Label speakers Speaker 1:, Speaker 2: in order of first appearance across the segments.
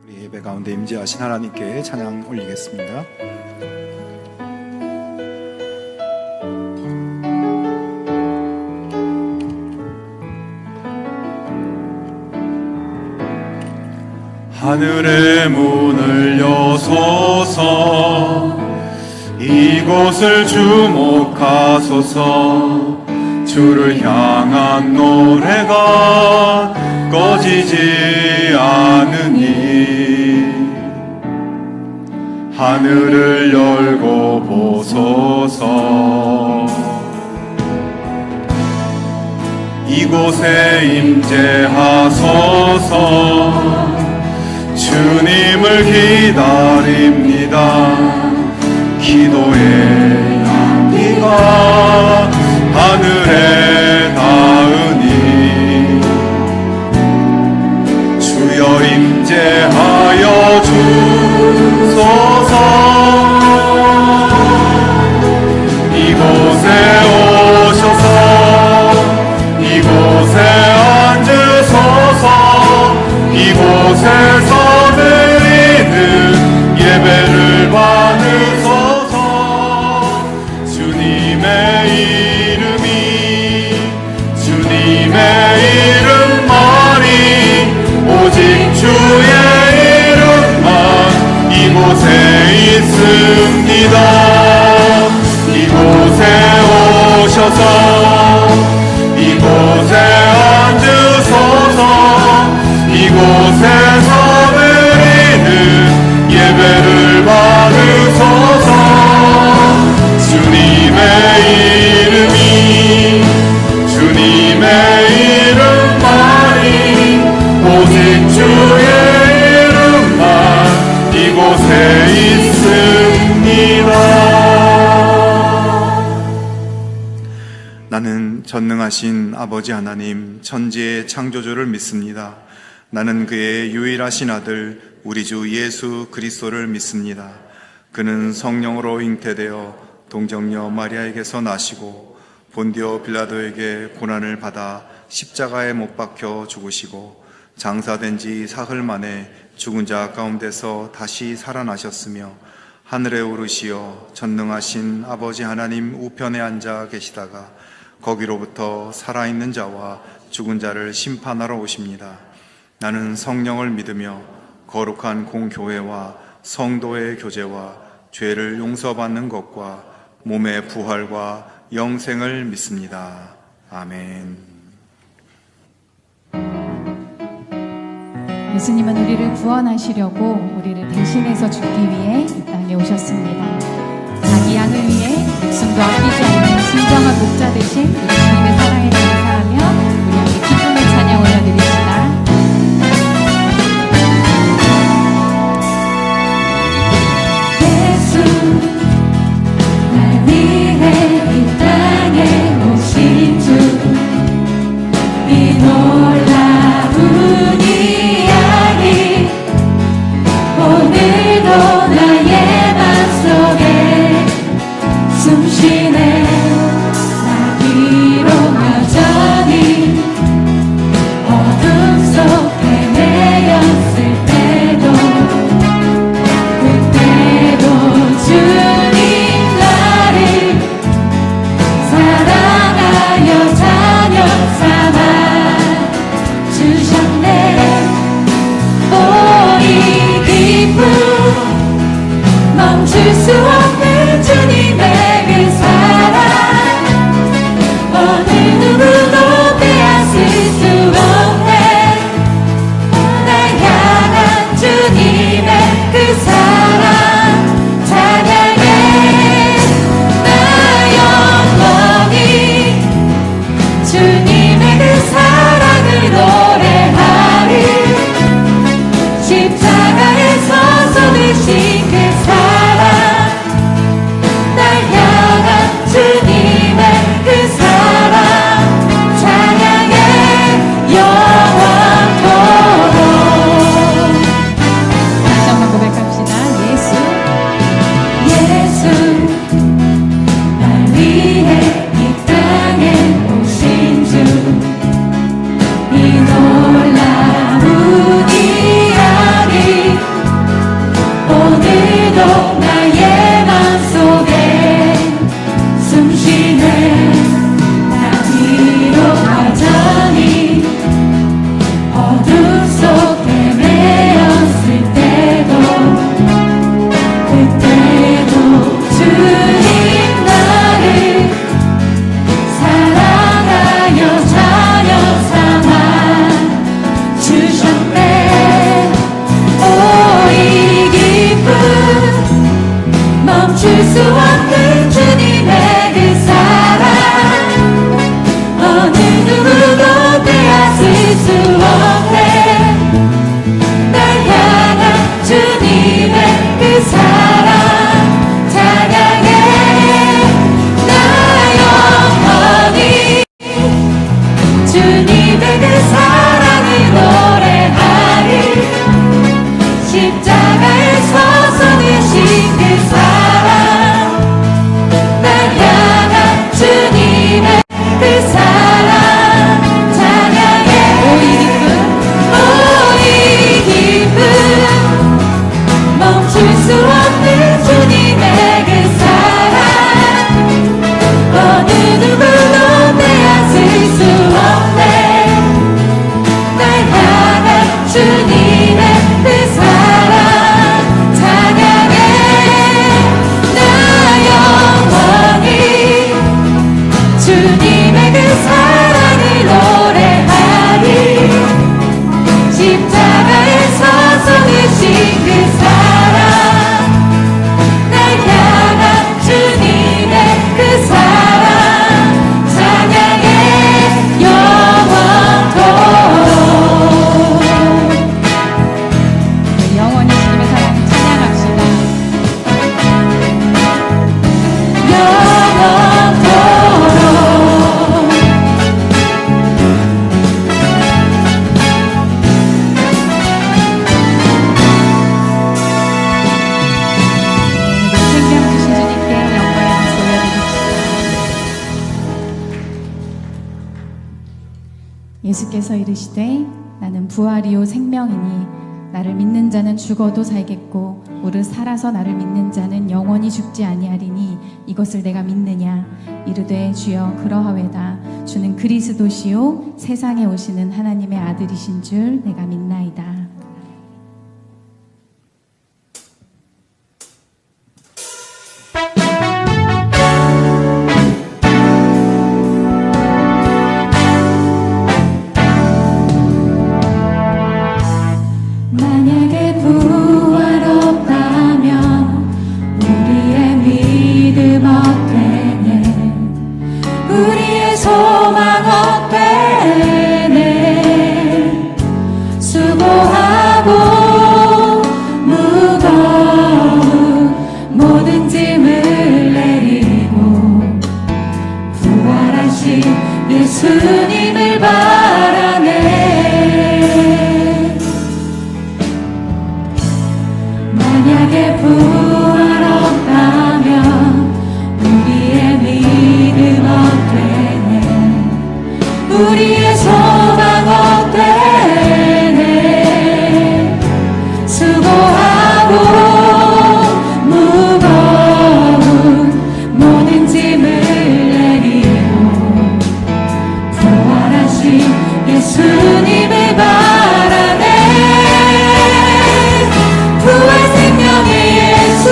Speaker 1: 우리 예배 가운데 임재하신 하나님께 찬양 올리겠습니다.
Speaker 2: 하늘의 문을 여소서, 이곳을 주목하소서. 주를 향한 노래가 꺼지지 않으니 하늘을 열고 보소서. 이곳에 임재하소서. 주님을 기다립니다. 기도의 향기가 하늘에 닿으니 주여 임재하여 주소서. 이곳에 오셔서 이곳에 앉으소서. 이곳에서 드리는 예배를 받으소서. 주님의 이름만이, 오직 주의 이름만 이곳에 있습니다. 이곳에 오셔서 이곳에 앉으소서. 이곳에서 드리는 예배를 받으소서. 주님의 이름만이, 오직 주의 이름만 이곳에 있습니다.
Speaker 1: 나는 전능하신 아버지 하나님, 천지의 창조주를 믿습니다. 나는 그의 유일하신 아들 우리 주 예수 그리스도를 믿습니다. 그는 성령으로 잉태되어 동정녀 마리아에게서 나시고 본디오 빌라도에게 고난을 받아 십자가에 못 박혀 죽으시고 장사된 지 사흘 만에 죽은 자 가운데서 다시 살아나셨으며 하늘에 오르시어 전능하신 아버지 하나님 우편에 앉아 계시다가 거기로부터 살아있는 자와 죽은 자를 심판하러 오십니다. 나는 성령을 믿으며 거룩한 공교회와 성도의 교제와 죄를 용서받는 것과 몸의 부활과 영생을 믿습니다. 아멘.
Speaker 3: 예수님은 우리를 구원하시려고 우리를 대신해서 죽기 위해 이 땅에 오셨습니다. 자기 양을 위해 목숨도 아끼지 않는 진정한 목자 되신 우리 주님의 사랑에 감사하며 우리 함께 기쁨의 찬양 올려드립니다.
Speaker 4: 숨쉬네 나 위로 가자.
Speaker 3: 십자가에서 쏟으신 그 사랑, 날 향한 주님의 그 사랑 찬양해. 오이 기쁨 멈출 수 없는 주님의 그 사랑, 어느 누구도 빼앗을 수 없네. 날 향한 주님의 그 사랑 찬양해. 나 영원히 주님의 그 사랑을 노래하리. 십자가에서 쏟으신 그 사랑, 날 향한 주님의 그 사랑 찬양해. 영원토록. 영원히 주님의 사랑을 찬양합시다. 영원토록. 생명 주신 주님께 영광의 박수 올려드립시다. 예수께서 이르시되 나는 부활이요 생명이니 나를 믿는 자는 죽어도 살겠고 오늘 살아서 나를 믿는 자는 영원히 죽지 아니하리니 이것을 내가 믿느냐. 이르되 주여 그러하외다. 주는 그리스도시요 세상에 오시는 하나님의 아들이신 줄 내가 믿나이다. 만약에 부활 없다면 우리의 믿음 헛되네. 우리의 소망 헛되네. 수고하고 무거운 모든 짐을 내리고 부활하신 예수님을 바라네. 만약에 부활 없다면 우리의 믿음 헛되네. 우리의 소망 헛되네. 수고하고 무거운 모든 짐을 내리고 부활하신 예수님을 바라네. 부활 생명의 예수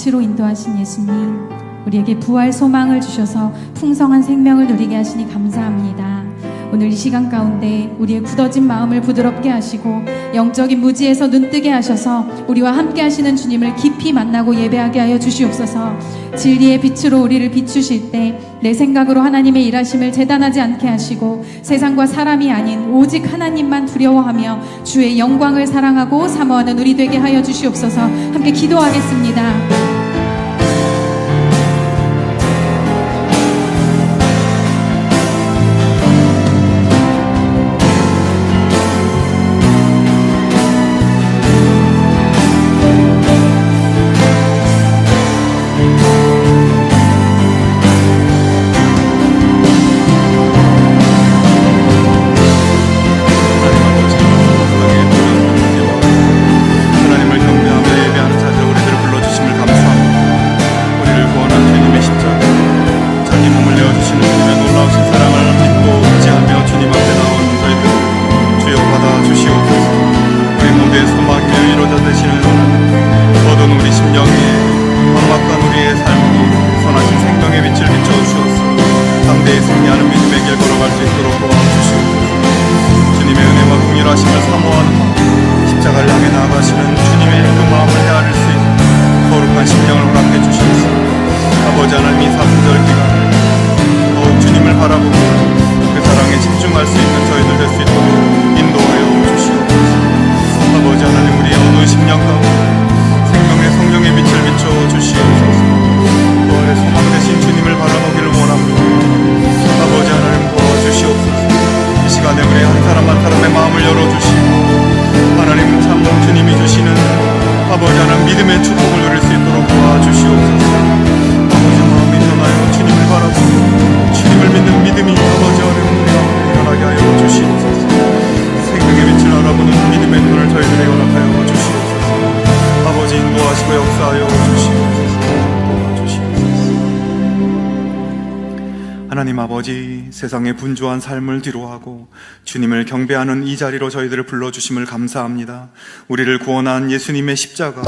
Speaker 3: 빛으로 인도하신 예수님, 우리에게 부활 소망을 주셔서 풍성한 생명을 누리게 하시니 감사합니다. 오늘 이 시간 가운데 우리의 굳어진 마음을 부드럽게 하시고 영적인 무지에서 눈뜨게 하셔서 우리와 함께 하시는 주님을 깊이 만나고 예배하게 하여 주시옵소서. 진리의 빛으로 우리를 비추실 때 내 생각으로 하나님의 일하심을 재단하지 않게 하시고 세상과 사람이 아닌 오직 하나님만 두려워하며 주의 영광을 사랑하고 사모하는 우리 되게 하여 주시옵소서. 함께 기도하겠습니다.
Speaker 2: 하나님을 경배하며 예배하는 자들 우리들을 불러주심을 감사합니다. 우리를 구원한 주님의 십자가, 자기 몸을 내어주시는 주님의 놀라우신 사랑을 믿고 의지하며 주님 앞에 나온 저희들 주여 받아 주시옵소서. 우리 모두의 소망이며 위로자 되시는 하나님, 어두운 우리 심령 위에 막막한 우리의 삶으로 선하신 생명의 빛을 비춰주시옵소서. 당대에 승리하는 믿음의 길 걸어갈 수 있도록 도와주시옵소서. 주님의 은혜와 긍휼하심을 사모하는 마음, 십자가를 향해 나아가시는 주님의 그 마음을 헤아릴 수 있는 거룩한 심령을 허락해 주시옵소서. 아버지 하나님, 이 사순절 기간에 더욱 주님을 바라보고 그 사랑에 집중할 수 있는 저희들 될 수 있도록 인도하여 주시옵소서. 아버지 하나님, 우리의 어두운 심령 가운데 생명의 성령의 빛을 비춰 주시옵소서. 부활의 소망 되신 주님을 바라보기를 원합니다. 아버지 하나님, 도와주시옵소서. 이 시간에 우리 한 사람 한 사람의 마음을 열어주시고 하나님 참 주님이 주시는 아버지 하나님 믿음의 축복을 누릴 수 있도록 도와주시옵소서. 아버지 마음이 변하여 주님을 바라보고 주님을 믿는 믿음이 아버지 하나님 우리 마음에 일어나게 하여 주시옵소서. 생명의 빛을 알아보는 믿음의 눈을 저희들에게 허락하여 주시옵소서. 아버지 인도하시고 역사하여 주시옵소서. 도와주시옵소서. 하나님 아버지, 세상의 분주한 삶을 뒤로하고 주님을 경배하는 이 자리로 저희들을 불러주심을 감사합니다. 우리를 구원한 예수님의 십자가,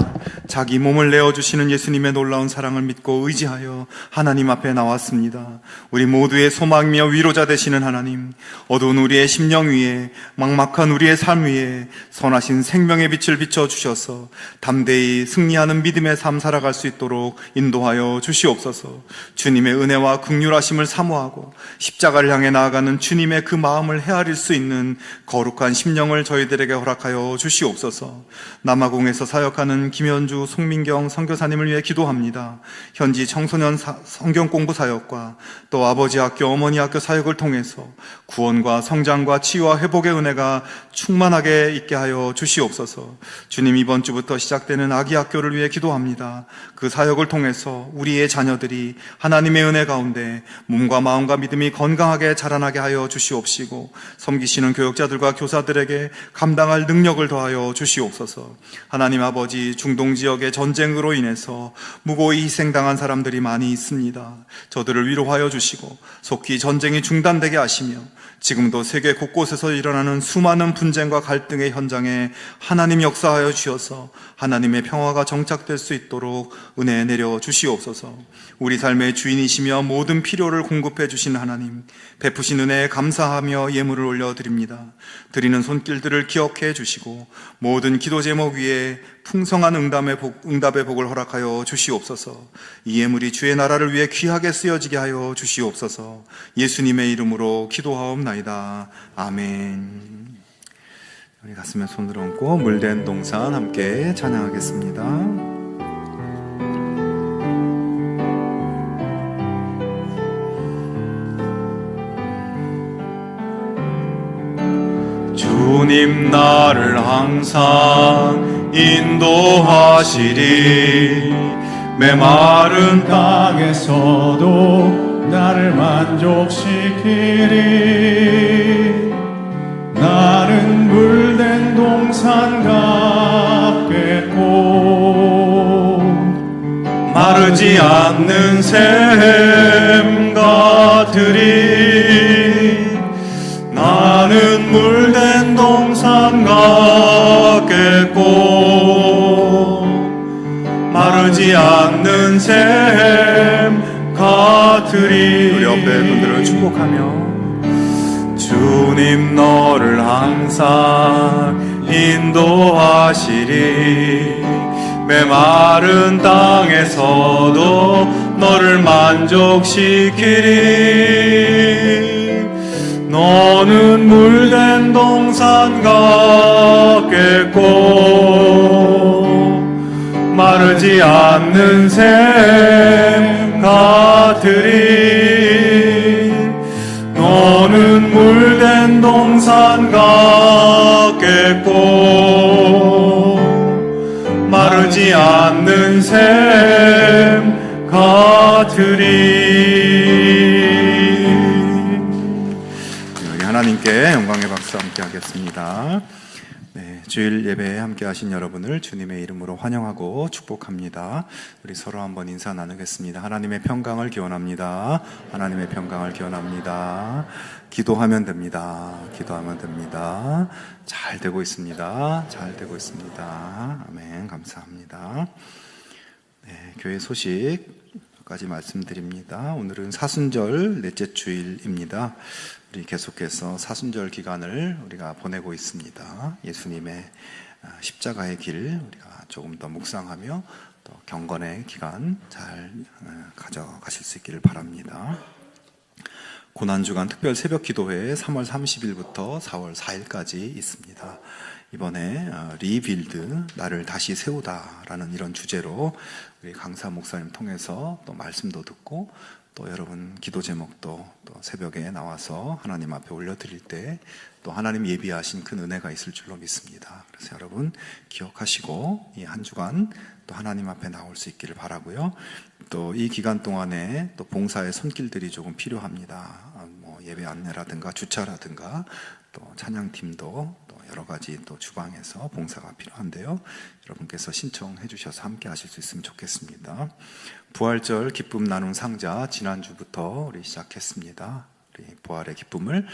Speaker 2: 자기 몸을 내어주시는 예수님의 놀라운 사랑을 믿고 의지하여 하나님 앞에 나왔습니다. 우리 모두의 소망이며 위로자 되시는 하나님, 어두운 우리의 심령 위에, 막막한 우리의 삶 위에 선하신 생명의 빛을 비춰주셔서 담대히 승리하는 믿음의 삶 살아갈 수 있도록 인도하여 주시옵소서. 주님의 은혜와 긍휼하심을 사모하고 십자가를 향해 나아가는 주님의 그 마음을 헤아릴 수 있는 거룩한 심령을 저희들에게 허락하여 주시옵소서. 남아공에서 사역하는 김현주, 송민경 선교사님을 위해 기도합니다. 현지 청소년 성경 공부 사역과 또 아버지 학교, 어머니 학교 사역을 통해서 구원과 성장과 치유와 회복의 은혜가 충만하게 있게 하여 주시옵소서. 주님, 이번 주부터 시작되는 아기 학교를 위해 기도합니다. 그 사역을 통해서 우리의 자녀들이 하나님의 은혜 가운데 몸과 마음과 믿음이 건강하게 자라나게 하여 주시옵시고, 섬기시는 교육자들과 교사들에게 감당할 능력을 더하여 주시옵소서. 하나님 아버지, 중동 지역의 전쟁으로 인해서 무고히 희생당한 사람들이 많이 있습니다. 저들을 위로하여 주시고 속히 전쟁이 중단되게 하시며 지금도 세계 곳곳에서 일어나는 수많은 분쟁과 갈등의 현장에 하나님 역사하여 주셔서 하나님의 평화가 정착될 수 있도록 은혜 내려 주시옵소서. 우리 삶의 주인이시며 모든 필요를 공급해 주신 하나님, 베푸신 은혜에 감사하며 예물을 올려드립니다. 드리는 손길들을 기억해 주시고 모든 기도 제목 위에 풍성한 응답의 복을 허락하여 주시옵소서. 이 예물이 주의 나라를 위해 귀하게 쓰여지게 하여 주시옵소서. 예수님의 이름으로 기도하옵나이다. 아멘. 우리 가슴에 손을 얹고 물된 동산 함께 찬양하겠습니다. 주님 나를 항상 인도하시리. 메마른
Speaker 4: 땅에서도 나를 만족시키리. 나는 물된 동산 같겠고
Speaker 2: 마르지 않는 샘 같으리. 나는 물된 동산 같겠고 마르지 않는 샘 같으리. 우리 옆에 분들을 축복하며 주님 너를 항상 인도하시리. 메마른 땅에서도 너를 만족시키리. 너는 물된 동산 같겠고 마르지 않는 샘 같으리. 너는 물된 동산 같겠고 마르지 않는 샘 같으리. 우리 하나님께 영광의 박수 함께 하겠습니다. 네, 주일 예배에 함께 하신 여러분을 주님의 이름으로 환영하고 축복합니다. 우리 서로 한번 인사 나누겠습니다. 하나님의 평강을 기원합니다. 하나님의 평강을 기원합니다. 기도하면 됩니다. 기도하면 됩니다. 잘 되고 있습니다. 잘 되고 있습니다. 아멘. 감사합니다. 네, 교회 소식까지 말씀드립니다. 오늘은 사순절 넷째 주일입니다. 우리 계속해서 사순절 기간을 우리가 보내고 있습니다. 예수님의 십자가의 길 우리가 조금 더 묵상하며 또 경건의 기간 잘 가져가실 수 있기를 바랍니다. 고난주간 특별 새벽 기도회 3월 30일부터 4월 4일까지 있습니다. 이번에 리빌드, 나를 다시 세우다라는 이런 주제로 우리 강사 목사님 통해서 또 말씀도 듣고 또 여러분 기도 제목도 또 새벽에 나와서 하나님 앞에 올려드릴 때 또 하나님 예비하신 큰 은혜가 있을 줄로 믿습니다. 그래서 여러분 기억하시고 이 한 주간 또 하나님 앞에 나올 수 있기를 바라고요. 또 이 기간 동안에 또 봉사의 손길들이 조금 필요합니다. 뭐 예배 안내라든가 주차라든가 또 찬양팀도 또 여러 가지 또 주방에서 봉사가 필요한데요. 여러분께서 신청해 주셔서 함께 하실 수 있으면 좋겠습니다. 부활절 기쁨 나눔 상자 지난주부터 우리 시작했습니다. 우리 부활의 기쁨을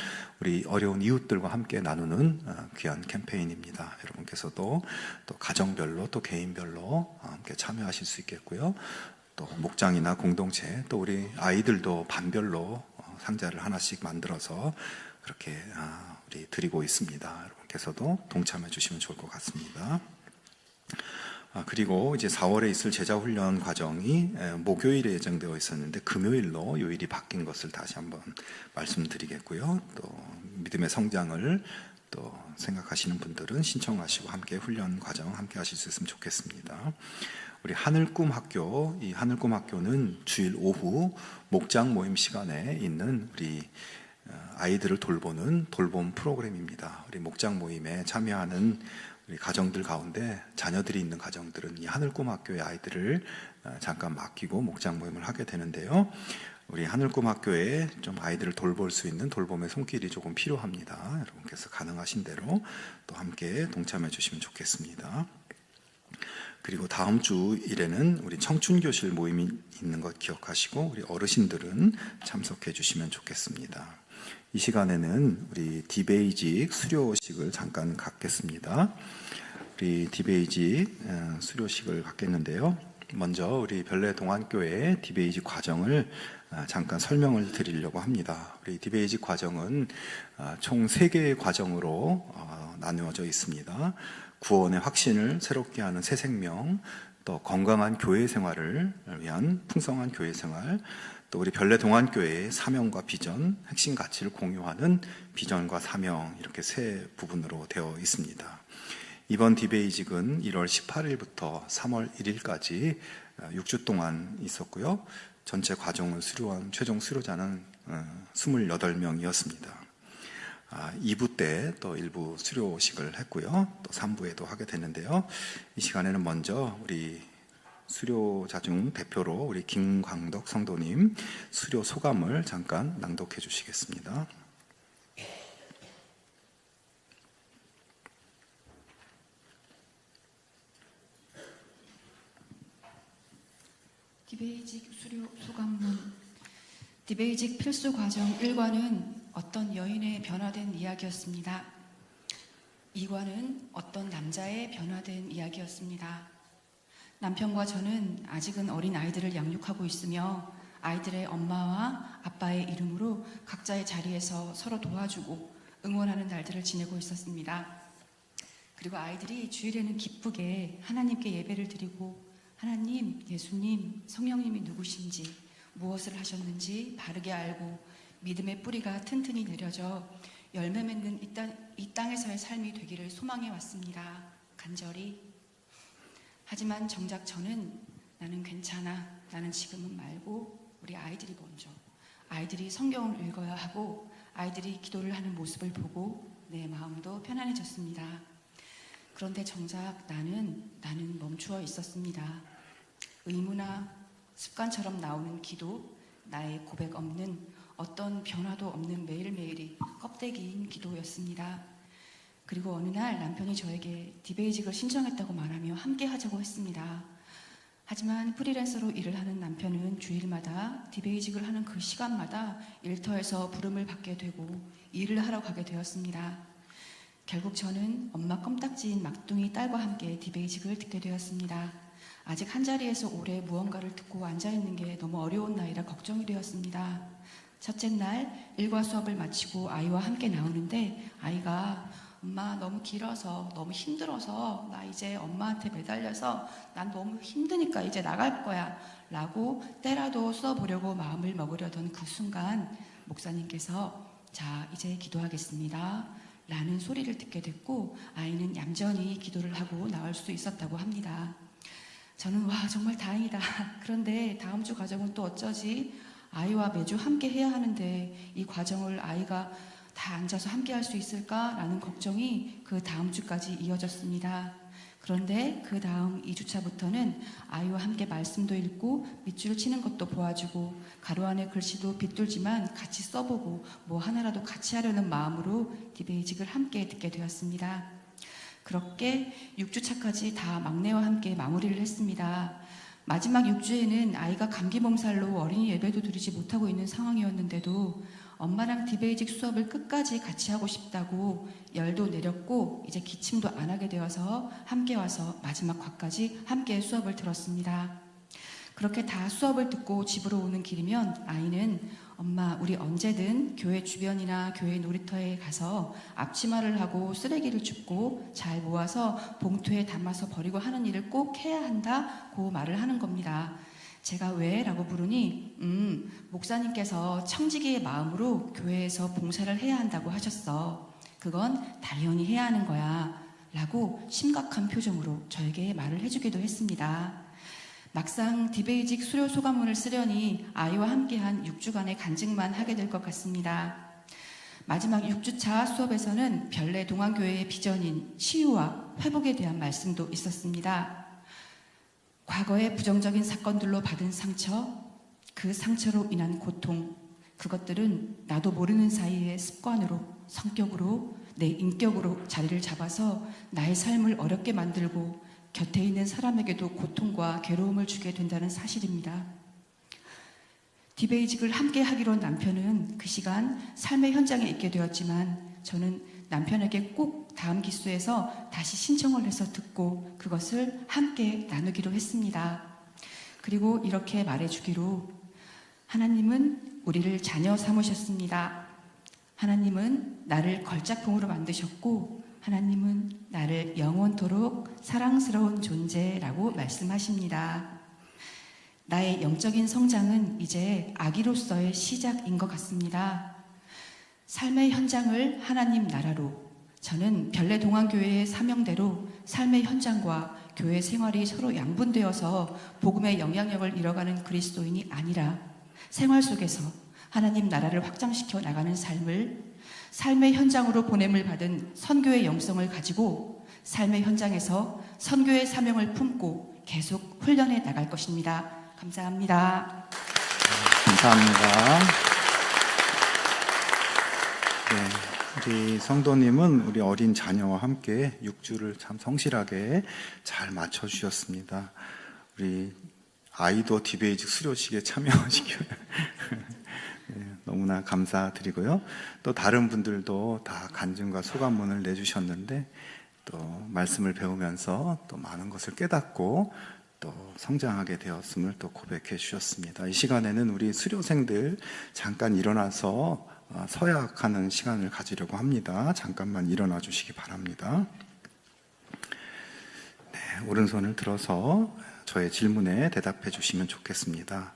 Speaker 2: 우리 어려운 이웃들과 함께 나누는 귀한 캠페인입니다. 여러분께서도 또 가정별로 또 개인별로 함께 참여하실 수 있겠고요. 또 목장이나 공동체 또 우리 아이들도 반별로 상자를 하나씩 만들어서 그렇게 우리 드리고 있습니다. 여러분께서도 동참해 주시면 좋을 것 같습니다. 그리고 이제 4월에 있을 제자훈련 과정이 목요일에 예정되어 있었는데 금요일로 요일이 바뀐 것을 다시 한번 말씀드리겠고요. 또 믿음의 성장을 또 생각하시는 분들은 신청하시고 함께 훈련 과정 함께 하실 수 있으면 좋겠습니다. 우리 하늘꿈 학교, 이 하늘꿈 학교는 주일 오후 목장 모임 시간에 있는 우리 아이들을 돌보는 돌봄 프로그램입니다. 우리 목장 모임에 참여하는 우리 가정들 가운데 자녀들이 있는 가정들은 이 하늘꿈 학교의 아이들을 잠깐 맡기고 목장 모임을 하게 되는데요. 우리 하늘꿈 학교에 좀 아이들을 돌볼 수 있는 돌봄의 손길이 조금 필요합니다. 여러분께서 가능하신 대로 또 함께 동참해 주시면 좋겠습니다. 그리고 다음 주일에는 우리 청춘교실 모임이 있는 것 기억하시고 우리 어르신들은 참석해 주시면 좋겠습니다. 이 시간에는 우리 디베이직 수료식을 잠깐 갖겠습니다. 우리 디베이직 수료식을 갖겠는데요. 먼저 우리 별내동안교회 디베이직 과정을 잠깐 설명을 드리려고 합니다. 우리 디베이직 과정은 총 3개의 과정으로 나누어져 있습니다. 구원의 확신을 새롭게 하는 새 생명, 또 건강한 교회 생활을 위한 풍성한 교회 생활, 또 우리 별내동안교회의 사명과 비전, 핵심 가치를 공유하는 비전과 사명, 이렇게 세 부분으로 되어 있습니다. 이번 디베이직은 1월 18일부터 3월 1일까지 6주 동안 있었고요. 전체 과정을 수료한 최종 수료자는 28명이었습니다. 2부 때 또 일부 수료식을 했고요. 또 3부에도 하게 됐는데요. 이 시간에는 먼저 우리 수료자 중 대표로 우리 김광덕 성도님 수료 소감을 잠깐 낭독해 주시겠습니다.
Speaker 5: 디베이직 수료 소감문. 디베이직 필수 과정 1과는 어떤 여인의 변화된 이야기였습니다. 2과는 어떤 남자의 변화된 이야기였습니다. 남편과 저는 아직은 어린 아이들을 양육하고 있으며 아이들의 엄마와 아빠의 이름으로 각자의 자리에서 서로 도와주고 응원하는 날들을 지내고 있었습니다. 그리고 아이들이 주일에는 기쁘게 하나님께 예배를 드리고 하나님, 예수님, 성령님이 누구신지 무엇을 하셨는지 바르게 알고 믿음의 뿌리가 튼튼히 내려져 열매 맺는 이 땅에서의 삶이 되기를 소망해 왔습니다. 간절히. 하지만 정작 저는 나는 괜찮아, 나는 지금은 말고 우리 아이들이 먼저, 아이들이 성경을 읽어야 하고 아이들이 기도를 하는 모습을 보고 내 마음도 편안해졌습니다. 그런데 정작 나는 멈추어 있었습니다. 의무나 습관처럼 나오는 기도, 나의 고백 없는 어떤 변화도 없는 매일매일이 껍데기인 기도였습니다. 그리고 어느 날 남편이 저에게 디베이직을 신청했다고 말하며 함께 하자고 했습니다. 하지만 프리랜서로 일을 하는 남편은 주일마다 디베이직을 하는 그 시간마다 일터에서 부름을 받게 되고 일을 하러 가게 되었습니다. 결국 저는 엄마 껌딱지인 막둥이 딸과 함께 디베이직을 듣게 되었습니다. 아직 한자리에서 오래 무언가를 듣고 앉아있는 게 너무 어려운 나이라 걱정이 되었습니다. 첫째 날 일과 수업을 마치고 아이와 함께 나오는데 아이가 엄마 너무 길어서 너무 힘들어서 나 이제 엄마한테 매달려서 난 너무 힘드니까 이제 나갈 거야 라고 때라도 써보려고 마음을 먹으려던 그 순간 목사님께서 자 이제 기도하겠습니다 라는 소리를 듣게 됐고 아이는 얌전히 기도를 하고 나올 수 있었다고 합니다. 저는 와 정말 다행이다. 그런데 다음 주 과정은 또 어쩌지? 아이와 매주 함께 해야 하는데 이 과정을 아이가 다 앉아서 함께 할 수 있을까라는 걱정이 그 다음 주까지 이어졌습니다. 그런데 그 다음 2주차부터는 아이와 함께 말씀도 읽고 밑줄을 치는 것도 도와주고 가로 안에 글씨도 빗돌지만 같이 써보고 뭐 하나라도 같이 하려는 마음으로 디베이직을 함께 듣게 되었습니다. 그렇게 6주차까지 다 막내와 함께 마무리를 했습니다. 마지막 6주에는 아이가 감기 몸살로 어린이 예배도 드리지 못하고 있는 상황이었는데도 엄마랑 디베이직 수업을 끝까지 같이 하고 싶다고 열도 내렸고 이제 기침도 안 하게 되어서 함께 와서 마지막 과까지 함께 수업을 들었습니다. 그렇게 다 수업을 듣고 집으로 오는 길이면 아이는 엄마 우리 언제든 교회 주변이나 교회 놀이터에 가서 앞치마를 하고 쓰레기를 줍고 잘 모아서 봉투에 담아서 버리고 하는 일을 꼭 해야 한다고 말을 하는 겁니다. 제가 왜? 라고 물으니 목사님께서 청지기의 마음으로 교회에서 봉사를 해야 한다고 하셨어. 그건 당연히 해야 하는 거야 라고 심각한 표정으로 저에게 말을 해주기도 했습니다. 막상 디베이직 수료 소감문을 쓰려니 아이와 함께한 6주간의 간증만 하게 될 것 같습니다. 마지막 6주차 수업에서는 별내 동안교회의 비전인 치유와 회복에 대한 말씀도 있었습니다. 과거의 부정적인 사건들로 받은 상처, 그 상처로 인한 고통, 그것들은 나도 모르는 사이에 습관으로, 성격으로, 내 인격으로 자리를 잡아서 나의 삶을 어렵게 만들고 곁에 있는 사람에게도 고통과 괴로움을 주게 된다는 사실입니다. 디베이직을 함께 하기로 한 남편은 그 시간 삶의 현장에 있게 되었지만 저는 남편에게 꼭 다음 기수에서 다시 신청을 해서 듣고 그것을 함께 나누기로 했습니다. 그리고 이렇게 말해주기로 하나님은 우리를 자녀 삼으셨습니다. 하나님은 나를 걸작품으로 만드셨고 하나님은 나를 영원토록 사랑스러운 존재라고 말씀하십니다. 나의 영적인 성장은 이제 아기로서의 시작인 것 같습니다. 삶의 현장을 하나님 나라로 저는 별내 동안교회의 사명대로 삶의 현장과 교회 생활이 서로 양분되어서 복음의 영향력을 잃어가는 그리스도인이 아니라 생활 속에서 하나님 나라를 확장시켜 나가는 삶의 현장으로 보냄을 받은 선교의 영성을 가지고 삶의 현장에서 선교의 사명을 품고 계속 훈련해 나갈 것입니다. 감사합니다.
Speaker 1: 감사합니다. 네, 우리 성도님은 우리 어린 자녀와 함께 6주를 참 성실하게 잘 맞춰주셨습니다. 우리 아이도 디베이직 수료식에 참여하시길 네, 너무나 감사드리고요. 또 다른 분들도 다 간증과 소감문을 내주셨는데 또 말씀을 배우면서 또 많은 것을 깨닫고 또 성장하게 되었음을 또 고백해 주셨습니다. 이 시간에는 우리 수료생들 잠깐 일어나서 서약하는 시간을 가지려고 합니다. 잠깐만 일어나 주시기 바랍니다. 네, 오른손을 들어서 저의 질문에 대답해 주시면 좋겠습니다.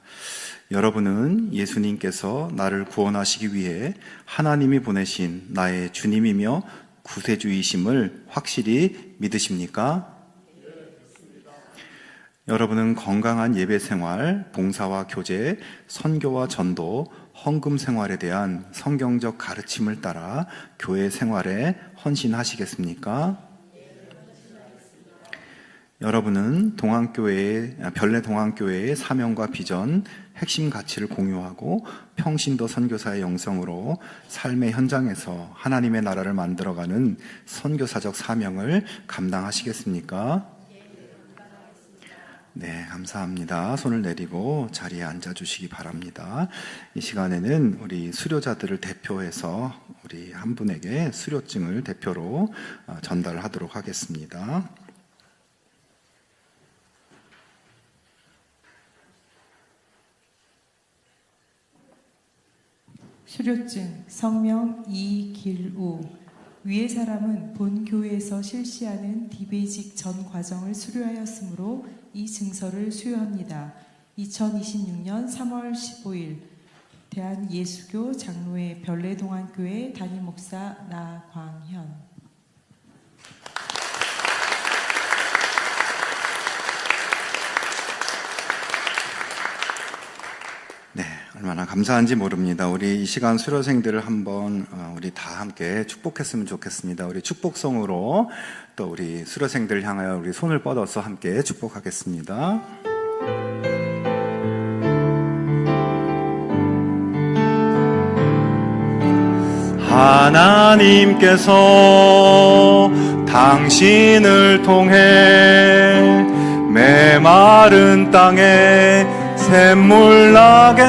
Speaker 1: 여러분은 예수님께서 나를 구원하시기 위해 하나님이 보내신 나의 주님이며 구세주이심을 확실히 믿으십니까? 여러분은 건강한 예배 생활, 봉사와 교제, 선교와 전도, 헌금 생활에 대한 성경적 가르침을 따라 교회 생활에 헌신하시겠습니까? 여러분은 별내 동안교회의 사명과 비전, 핵심 가치를 공유하고 평신도 선교사의 영성으로 삶의 현장에서 하나님의 나라를 만들어가는 선교사적 사명을 감당하시겠습니까? 네, 감사합니다. 손을 내리고 자리에 앉아주시기 바랍니다. 이 시간에는 우리 수료자들을 대표해서 우리 한 분에게 수료증을 대표로 전달하도록 하겠습니다.
Speaker 6: 수료증 성명 이길우. 위의 사람은 본 교회에서 실시하는 디베이직 전 과정을 수료하였으므로 이 증서를 수여합니다. 2026년 3월 15일 대한예수교 장로회 별내동안교회 담임목사 나광현.
Speaker 1: 네, 얼마나 감사한지 모릅니다. 우리 이 시간 수료생들을 한번 우리 다 함께 축복했으면 좋겠습니다. 우리 축복성으로 또 우리 수료생들을 향하여 우리 손을 뻗어서 함께 축복하겠습니다.
Speaker 2: 하나님께서 당신을 통해 메마른 땅에 샘물 나게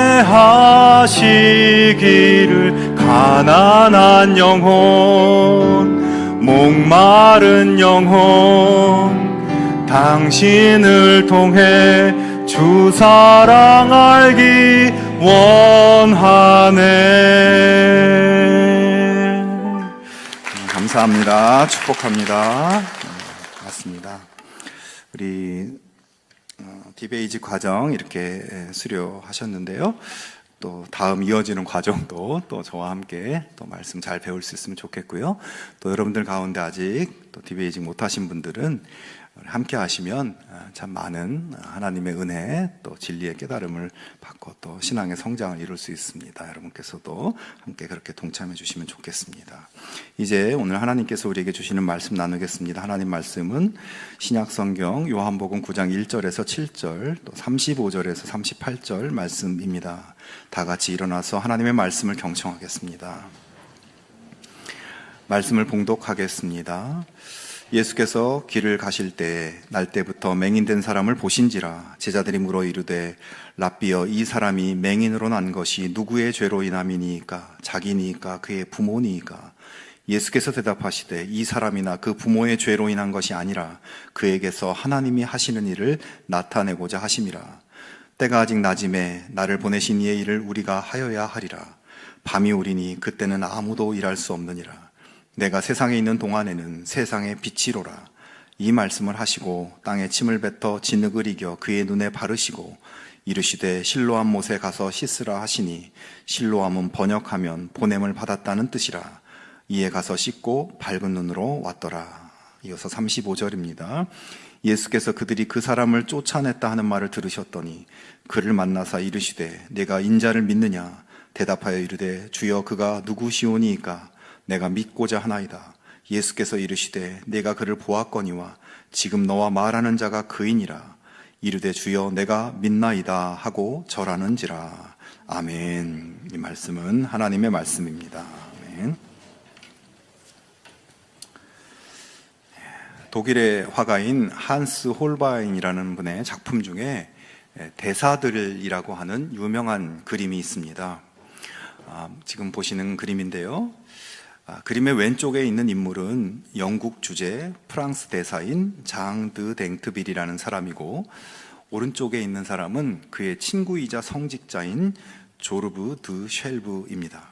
Speaker 2: 하시기를 가난한 영혼, 목마른 영혼, 당신을 통해 주 사랑 알기 원하네.
Speaker 1: 감사합니다. 축복합니다. 맞습니다. 우리 디베이직 과정 이렇게 수료하셨는데요. 또 다음 이어지는 과정도 또 저와 함께 또 말씀 잘 배울 수 있으면 좋겠고요. 또 여러분들 가운데 아직 또 디베이직 못하신 분들은 함께 하시면 참 많은 하나님의 은혜 또 진리의 깨달음을 받고 또 신앙의 성장을 이룰 수 있습니다. 여러분께서도 함께 그렇게 동참해 주시면 좋겠습니다. 이제 오늘 하나님께서 우리에게 주시는 말씀 나누겠습니다. 하나님 말씀은 신약성경 요한복음 9장 1절에서 7절 또 35절에서 38절 말씀입니다. 다 같이 일어나서 하나님의 말씀을 경청하겠습니다. 말씀을 봉독하겠습니다. 예수께서 길을 가실 때에 날때부터 맹인된 사람을 보신지라. 제자들이 물어 이르되 랍비여, 이 사람이 맹인으로 난 것이 누구의 죄로 인함이니이까? 자기니이까 그의 부모니이까? 예수께서 대답하시되 이 사람이나 그 부모의 죄로 인한 것이 아니라 그에게서 하나님이 하시는 일을 나타내고자 하심이라. 때가 아직 낮음에 나를 보내신 이의 일을 우리가 하여야 하리라. 밤이 오리니 그때는 아무도 일할 수 없느니라. 내가 세상에 있는 동안에는 세상의 빛이로라. 이 말씀을 하시고 땅에 침을 뱉어 진흙을 이겨 그의 눈에 바르시고 이르시되 실로암 못에 가서 씻으라 하시니, 실로암은 번역하면 보냄을 받았다는 뜻이라. 이에 가서 씻고 밝은 눈으로 왔더라. 이어서 35절입니다. 예수께서 그들이 그 사람을 쫓아냈다 하는 말을 들으셨더니 그를 만나사 이르시되 내가 인자를 믿느냐? 대답하여 이르되 주여 그가 누구시오니이까? 내가 믿고자 하나이다. 예수께서 이르시되 내가 그를 보았거니와 지금 너와 말하는 자가 그이니라. 이르되 주여 내가 믿나이다 하고 절하는지라. 아멘. 이 말씀은 하나님의 말씀입니다. 아멘. 독일의 화가인 한스 홀바인이라는 분의 작품 중에 대사들이라고 하는 유명한 그림이 있습니다. 지금 보시는 그림인데요. 그림의 왼쪽에 있는 인물은 영국 주재 프랑스 대사인 장 드 댕트빌이라는 사람이고, 오른쪽에 있는 사람은 그의 친구이자 성직자인 조르브 드 쉘브입니다.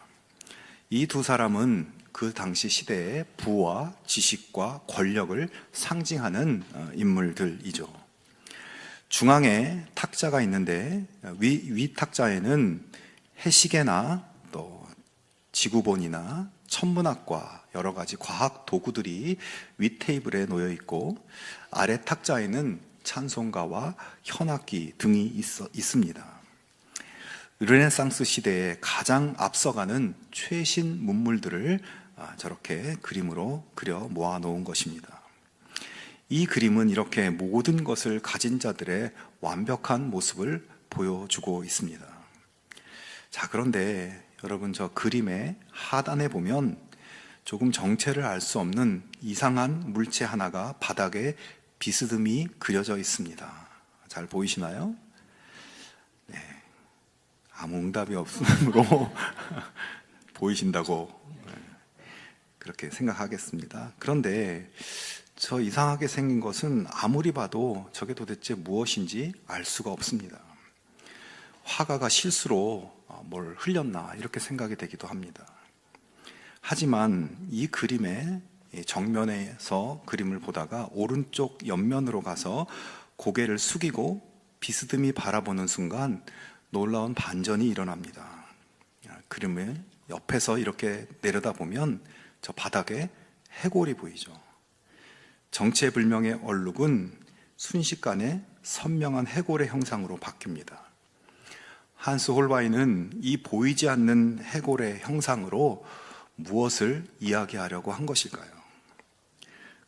Speaker 1: 이 두 사람은 그 당시 시대의 부와 지식과 권력을 상징하는 인물들이죠. 중앙에 탁자가 있는데 위 탁자에는 해시계나 또 지구본이나 천문학과 여러 가지 과학 도구들이 윗 테이블에 놓여 있고, 아래 탁자에는 찬송가와 현악기 등이 있습니다. 르네상스 시대에 가장 앞서가는 최신 문물들을 저렇게 그림으로 그려 모아 놓은 것입니다. 이 그림은 이렇게 모든 것을 가진 자들의 완벽한 모습을 보여주고 있습니다. 자, 그런데 여러분, 저 그림의 하단에 보면 조금 정체를 알 수 없는 이상한 물체 하나가 바닥에 비스듬히 그려져 있습니다. 잘 보이시나요? 네. 아무 응답이 없으므로 보이신다고 그렇게 생각하겠습니다. 그런데 저 이상하게 생긴 것은 아무리 봐도 저게 도대체 무엇인지 알 수가 없습니다. 화가가 실수로 뭘 흘렸나 이렇게 생각이 되기도 합니다. 하지만 이 그림의 정면에서 그림을 보다가 오른쪽 옆면으로 가서 고개를 숙이고 비스듬히 바라보는 순간 놀라운 반전이 일어납니다. 그림을 옆에서 이렇게 내려다보면 저 바닥에 해골이 보이죠. 정체불명의 얼룩은 순식간에 선명한 해골의 형상으로 바뀝니다. 한스 홀바이는 이 보이지 않는 해골의 형상으로 무엇을 이야기하려고 한 것일까요?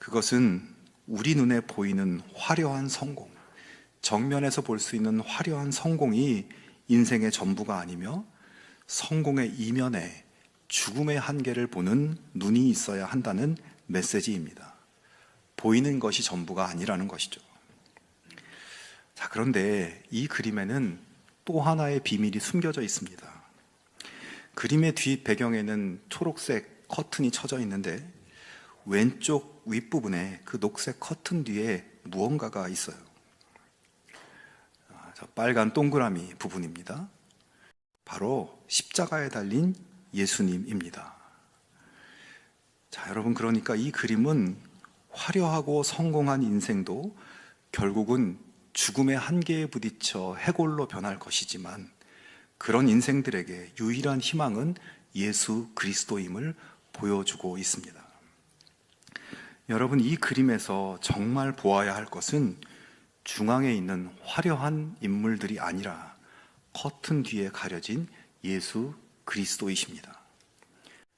Speaker 1: 그것은 우리 눈에 보이는 화려한 성공, 정면에서 볼 수 있는 화려한 성공이 인생의 전부가 아니며, 성공의 이면에 죽음의 한계를 보는 눈이 있어야 한다는 메시지입니다. 보이는 것이 전부가 아니라는 것이죠. 자, 그런데 이 그림에는 또 하나의 비밀이 숨겨져 있습니다. 그림의 뒷 배경에는 초록색 커튼이 쳐져 있는데, 왼쪽 윗부분에 그 녹색 커튼 뒤에 무언가가 있어요. 저 빨간 동그라미 부분입니다. 바로 십자가에 달린 예수님입니다. 자, 여러분, 그러니까 이 그림은 화려하고 성공한 인생도 결국은 죽음의 한계에 부딪혀 해골로 변할 것이지만, 그런 인생들에게 유일한 희망은 예수 그리스도임을 보여주고 있습니다. 여러분, 이 그림에서 정말 보아야 할 것은 중앙에 있는 화려한 인물들이 아니라 커튼 뒤에 가려진 예수 그리스도이십니다.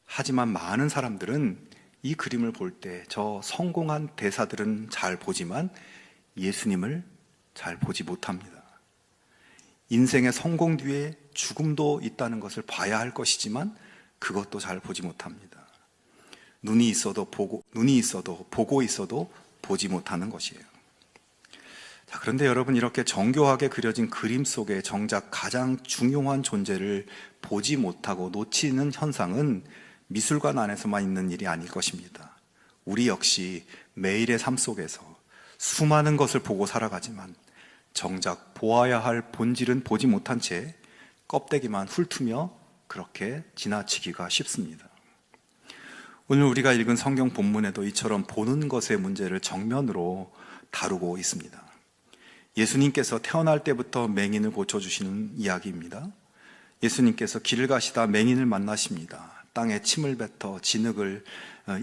Speaker 1: 하지만 많은 사람들은 이 그림을 볼 때 저 성공한 대사들은 잘 보지만 예수님을 잘 보지 못합니다. 인생의 성공 뒤에 죽음도 있다는 것을 봐야 할 것이지만 그것도 잘 보지 못합니다. 눈이 있어도 보고 있어도 보지 못하는 것이에요. 자, 그런데 여러분, 이렇게 정교하게 그려진 그림 속에 정작 가장 중요한 존재를 보지 못하고 놓치는 현상은 미술관 안에서만 있는 일이 아닐 것입니다. 우리 역시 매일의 삶 속에서 수많은 것을 보고 살아가지만 정작 보아야 할 본질은 보지 못한 채 껍데기만 훑으며 그렇게 지나치기가 쉽습니다. 오늘 우리가 읽은 성경 본문에도 이처럼 보는 것의 문제를 정면으로 다루고 있습니다. 예수님께서 태어날 때부터 맹인을 고쳐주시는 이야기입니다. 예수님께서 길을 가시다 맹인을 만나십니다. 땅에 침을 뱉어 진흙을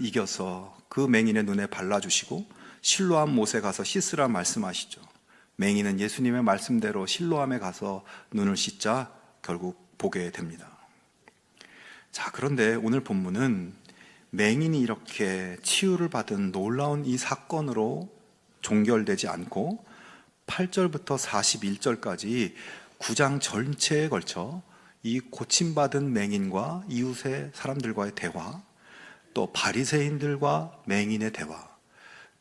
Speaker 1: 이겨서 그 맹인의 눈에 발라주시고 실로암 못에 가서 씻으라 말씀하시죠. 맹인은 예수님의 말씀대로 실로암에 가서 눈을 씻자 결국 보게 됩니다. 자, 그런데 오늘 본문은 맹인이 이렇게 치유를 받은 놀라운 이 사건으로 종결되지 않고 8절부터 41절까지 9장 전체에 걸쳐 이 고침받은 맹인과 이웃의 사람들과의 대화, 또 바리새인들과 맹인의 대화,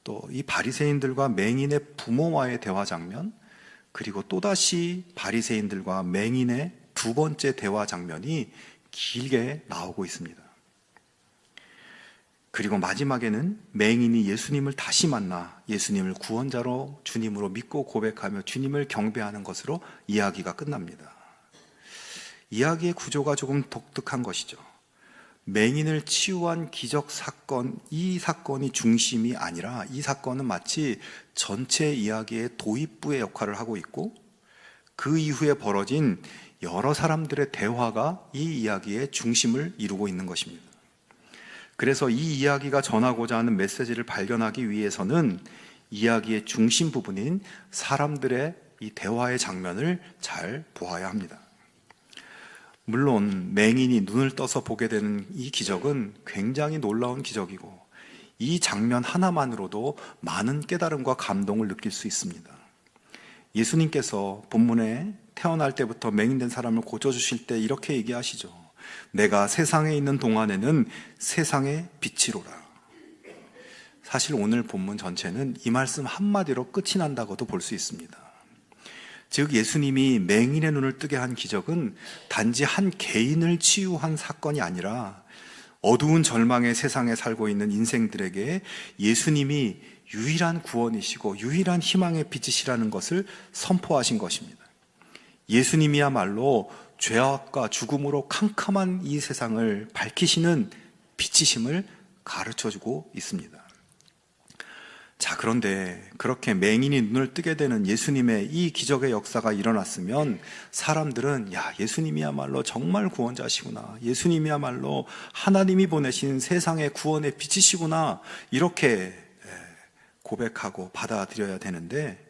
Speaker 1: 또 이 바리새인들과 맹인의 부모와의 대화 장면, 그리고 또다시 바리새인들과 맹인의 두 번째 대화 장면이 길게 나오고 있습니다. 그리고 마지막에는 맹인이 예수님을 다시 만나 예수님을 구원자로 주님으로 믿고 고백하며 주님을 경배하는 것으로 이야기가 끝납니다. 이야기의 구조가 조금 독특한 것이죠. 맹인을 치유한 기적 사건, 이 사건이 중심이 아니라 이 사건은 마치 전체 이야기의 도입부의 역할을 하고 있고 그 이후에 벌어진 여러 사람들의 대화가 이 이야기의 중심을 이루고 있는 것입니다. 그래서 이 이야기가 전하고자 하는 메시지를 발견하기 위해서는 이야기의 중심 부분인 사람들의 이 대화의 장면을 잘 보아야 합니다. 물론 맹인이 눈을 떠서 보게 되는 이 기적은 굉장히 놀라운 기적이고 이 장면 하나만으로도 많은 깨달음과 감동을 느낄 수 있습니다. 예수님께서 본문에 태어날 때부터 맹인된 사람을 고쳐주실 때 이렇게 얘기하시죠. 내가 세상에 있는 동안에는 세상의 빛이로라. 사실 오늘 본문 전체는 이 말씀 한마디로 끝이 난다고도 볼 수 있습니다. 즉 예수님이 맹인의 눈을 뜨게 한 기적은 단지 한 개인을 치유한 사건이 아니라 어두운 절망의 세상에 살고 있는 인생들에게 예수님이 유일한 구원이시고 유일한 희망의 빛이시라는 것을 선포하신 것입니다. 예수님이야말로 죄악과 죽음으로 캄캄한 이 세상을 밝히시는 빛이심을 가르쳐주고 있습니다. 자, 그런데 그렇게 맹인이 눈을 뜨게 되는 예수님의 이 기적의 역사가 일어났으면 사람들은 야, 예수님이야말로 정말 구원자시구나, 예수님이야말로 하나님이 보내신 세상의 구원의 빛이시구나, 이렇게 고백하고 받아들여야 되는데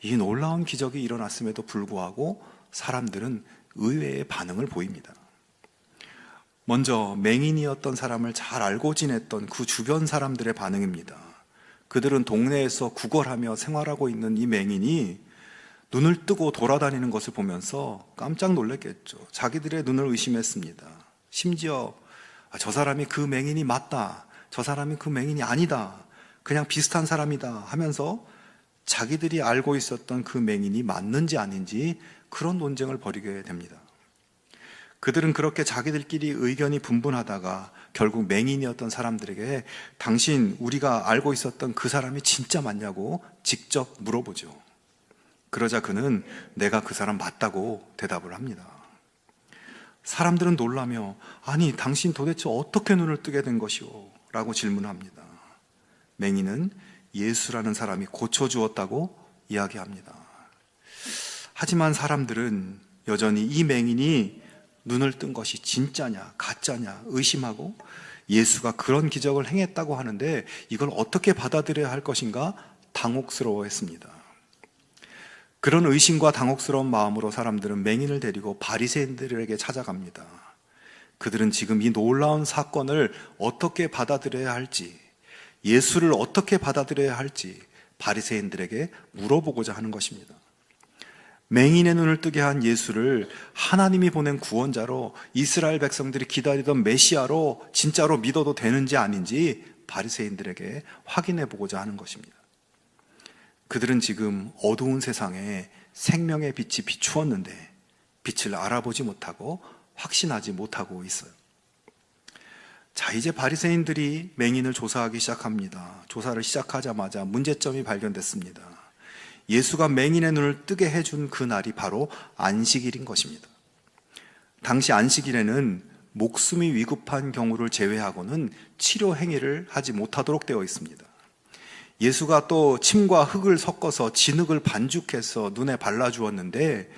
Speaker 1: 이 놀라운 기적이 일어났음에도 불구하고 사람들은 의외의 반응을 보입니다. 먼저 맹인이었던 사람을 잘 알고 지냈던 그 주변 사람들의 반응입니다. 그들은 동네에서 구걸하며 생활하고 있는 이 맹인이 눈을 뜨고 돌아다니는 것을 보면서 깜짝 놀랐겠죠. 자기들의 눈을 의심했습니다. 심지어 저 사람이 그 맹인이 맞다, 저 사람이 그 맹인이 아니다, 그냥 비슷한 사람이다 하면서 자기들이 알고 있었던 그 맹인이 맞는지 아닌지 그런 논쟁을 벌이게 됩니다. 그들은 그렇게 자기들끼리 의견이 분분하다가 결국 맹인이었던 사람들에게 당신, 우리가 알고 있었던 그 사람이 진짜 맞냐고 직접 물어보죠. 그러자 그는 내가 그 사람 맞다고 대답을 합니다. 사람들은 놀라며 아니, 당신 도대체 어떻게 눈을 뜨게 된 것이오? 라고 질문합니다. 맹인은 예수라는 사람이 고쳐주었다고 이야기합니다. 하지만 사람들은 여전히 이 맹인이 눈을 뜬 것이 진짜냐 가짜냐 의심하고 예수가 그런 기적을 행했다고 하는데 이걸 어떻게 받아들여야 할 것인가 당혹스러워했습니다. 그런 의심과 당혹스러운 마음으로 사람들은 맹인을 데리고 바리새인들에게 찾아갑니다. 그들은 지금 이 놀라운 사건을 어떻게 받아들여야 할지, 예수를 어떻게 받아들여야 할지 바리새인들에게 물어보고자 하는 것입니다. 맹인의 눈을 뜨게 한 예수를 하나님이 보낸 구원자로, 이스라엘 백성들이 기다리던 메시아로 진짜로 믿어도 되는지 아닌지 바리새인들에게 확인해 보고자 하는 것입니다. 그들은 지금 어두운 세상에 생명의 빛이 비추었는데 빛을 알아보지 못하고 확신하지 못하고 있어요. 자, 이제 바리새인들이 맹인을 조사하기 시작합니다. 조사를 시작하자마자 문제점이 발견됐습니다. 예수가 맹인의 눈을 뜨게 해준 그 날이 바로 안식일인 것입니다. 당시 안식일에는 목숨이 위급한 경우를 제외하고는 치료 행위를 하지 못하도록 되어 있습니다. 예수가 또 침과 흙을 섞어서 진흙을 반죽해서 눈에 발라주었는데